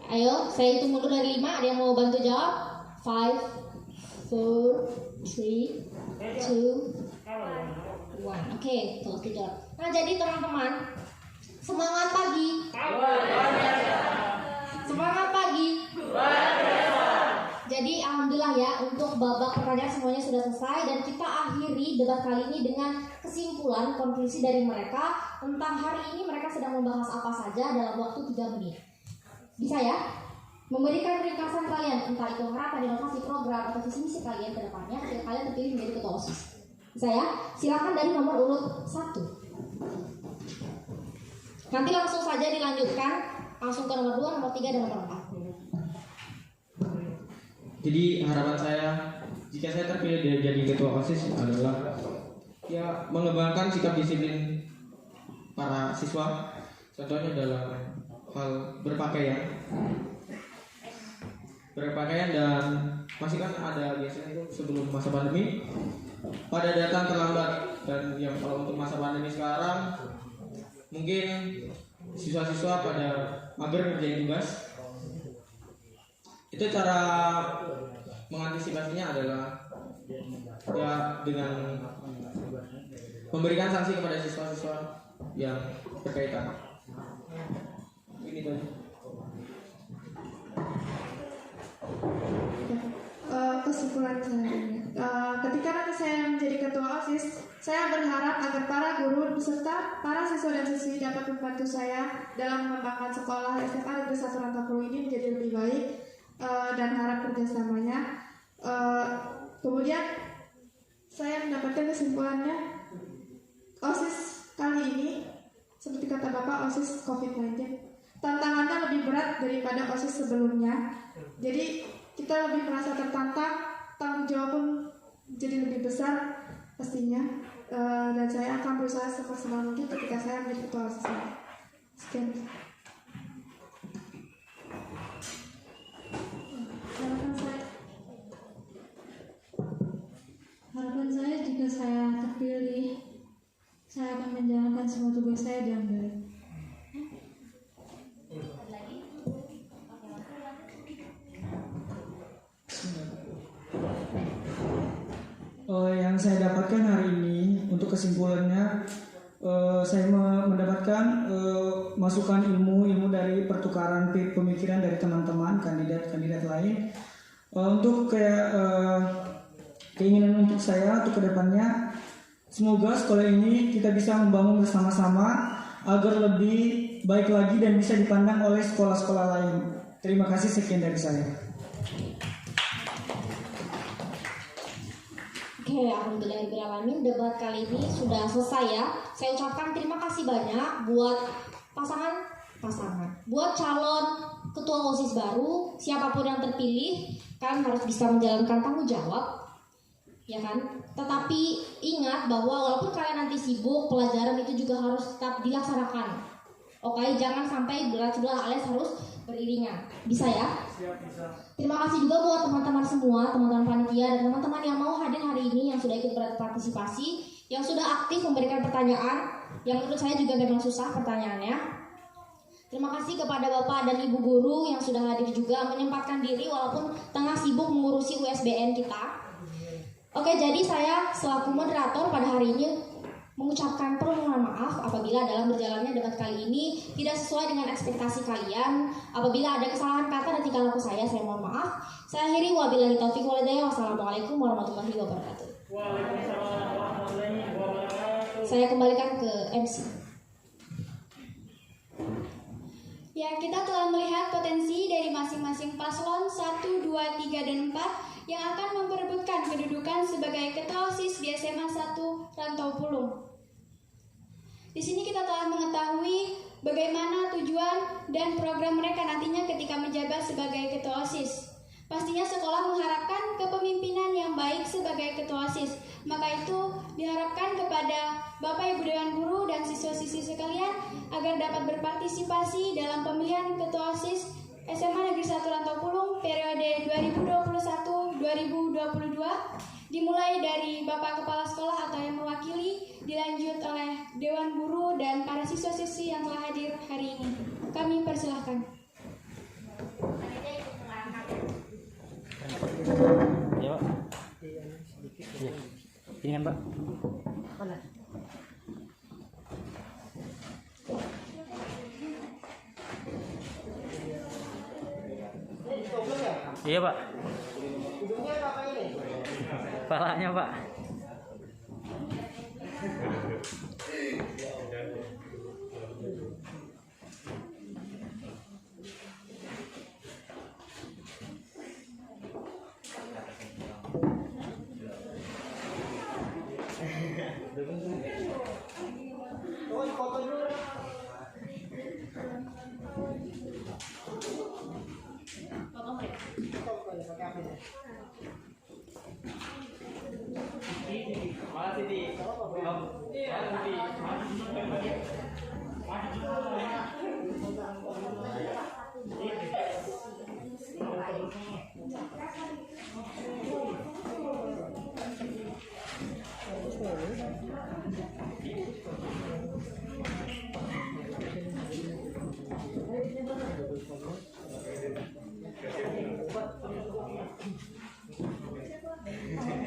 Ayo, saya hitung dulu dari 5. Ada yang mau bantu jawab? 5, 4, 3, 2, 1. Oke, close the door. Nah, jadi teman-teman, semangat pagi. Semangat pagi. Jadi alhamdulillah ya, untuk babak pertanyaan semuanya sudah selesai, dan kita akhiri debat kali ini dengan kesimpulan konklusi dari mereka tentang hari ini mereka sedang membahas apa saja dalam waktu 3 menit. Bisa ya? Memberikan ringkasan kalian, entah itu harapan, inovasi program atau visi misi kalian ke depannya ketika kalian terpilih menjadi ketua OSIS. Bisa ya? Silakan dari nomor urut 1. Nanti langsung saja dilanjutkan langsung ke nomor 2, nomor 3, dan nomor 4. Jadi harapan saya jika saya terpilih jadi ketua OSIS adalah ya mengembangkan sikap disiplin para siswa, contohnya dalam hal berpakaian dan masih kan ada biasanya itu sebelum masa pandemi pada datang terlambat, dan yang kalau untuk masa pandemi sekarang mungkin siswa-siswa pada mager ngerjain tugas. Itu cara mengantisipasinya adalah ya dengan memberikan sanksi kepada siswa-siswa yang berkaitan. Ini tadi. Kesimpulan saya, ketika nanti saya menjadi ketua OSIS, saya berharap agar para guru beserta para siswa dan siswi dapat membantu saya dalam mengembangkan sekolah SMA Negeri 1 Rantapulu ini menjadi lebih baik, dan harap kerjasamanya. Kemudian saya mendapatkan kesimpulannya, OSIS kali ini seperti kata Bapak, OSIS COVID-19 tantangannya lebih berat daripada OSIS sebelumnya. Jadi kita lebih merasa tertantang, tanggung jawab pun jadi lebih besar pastinya, dan saya akan berusaha semaksimal mungkin ketika saya menjadi ketua OSIS. Sekian. Harapan saya jika saya terpilih, saya akan menjalankan semua tugas saya dengan baik. Yang saya dapatkan hari ini untuk kesimpulannya, saya mendapatkan masukan ilmu dari pertukaran pemikiran dari teman-teman kandidat lain, untuk keinginan untuk saya untuk kedepannya, semoga sekolah ini kita bisa membangun bersama-sama agar lebih baik lagi dan bisa dipandang oleh sekolah-sekolah lain. Terima kasih, sekian dari saya. Oke, alhamdulillahirrahmanirrahim, debat kali ini sudah selesai ya. Saya ucapkan terima kasih banyak buat pasangan, buat calon ketua OSIS baru, siapapun yang terpilih kan harus bisa menjalankan tanggung jawab, ya kan? Tetapi ingat bahwa walaupun kalian nanti sibuk, pelajaran itu juga harus tetap dilaksanakan. Oke, jangan sampai berat sebelah, alias harus beriringan. Bisa ya? Terima kasih juga buat teman-teman semua, teman-teman panitia dan teman-teman yang mau hadir hari ini, yang sudah ikut berpartisipasi, yang sudah aktif memberikan pertanyaan, yang menurut saya juga memang susah pertanyaannya. Terima kasih kepada Bapak dan Ibu Guru yang sudah hadir juga menyempatkan diri walaupun tengah sibuk mengurusi USBN kita. Oke, jadi saya selaku moderator pada hari ini mengucapkan permohonan maaf apabila dalam berjalannya debat kali ini tidak sesuai dengan ekspektasi kalian. Apabila ada kesalahan kata dan tingkah laku saya mohon maaf. Saya akhiri, wabillahi taufiq wal hidayah. Wassalamualaikum warahmatullahi wabarakatuh. Waalaikumsalam warahmatullahi wabarakatuh. Saya kembalikan ke MC. Ya, kita telah melihat potensi dari masing-masing paslon 1, 2, 3, dan 4 yang akan memperebutkan kedudukan sebagai ketua OSIS di SMA 1 Rantau Pulung. Di sini kita telah mengetahui bagaimana tujuan dan program mereka nantinya ketika menjabat sebagai ketua OSIS. Pastinya sekolah mengharapkan kepemimpinan yang baik sebagai ketua OSIS. Maka itu diharapkan kepada Bapak Ibu Dewan Guru dan siswa-siswi sekalian agar dapat berpartisipasi dalam pemilihan ketua OSIS SMA Negeri 1 Rantau Pulung periode 2021-2022 dimulai dari Bapak Kepala Sekolah atau yang mewakili, dilanjut oleh Dewan Guru dan para siswa-siswi yang telah hadir hari ini. Kami persilahkan. Ya, Pak. Ini kan, Pak. Iya, Pak. Hidungnya apa ini? Kepalanya, Pak. Oh, foto dulu.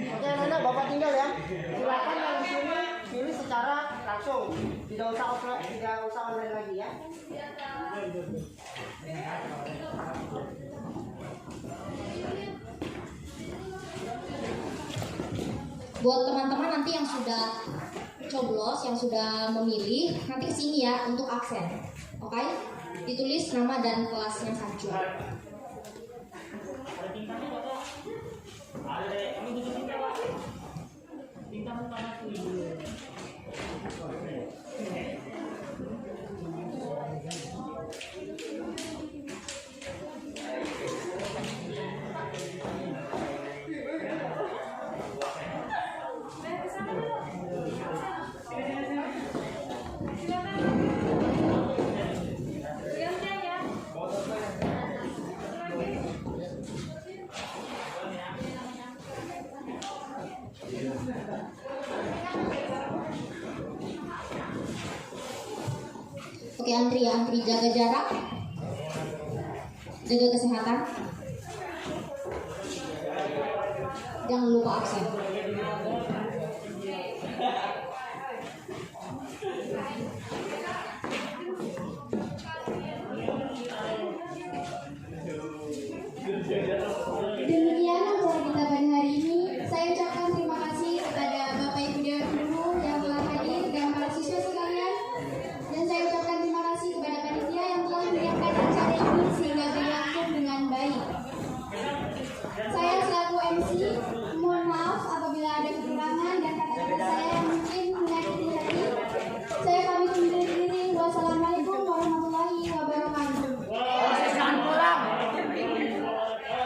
Oke, anak Bapak tinggal ya. Silakan yang di sini pilih secara langsung. Tidak usah online lagi ya. Buat teman-teman nanti yang sudah coblos, yang sudah memilih, nanti kesini ya untuk absen. Oke? Ditulis nama dan kelasnya saja. Oke, antri jaga jarak, jaga kesehatan, jangan lupa absen. Demikian acara kita pada hari ini. Saya ucapkan terima kasih kepada Bapak Ibu Dewan Guru yang telah hadir dan para siswa sekalian. Dan saya ucapkan terima kasih kepada panitia yang telah menyiapkan acara ini sehingga berlangsung dengan baik. Saya selaku MC, mohon maaf apabila ada kekurangan dan kata-kata saya yang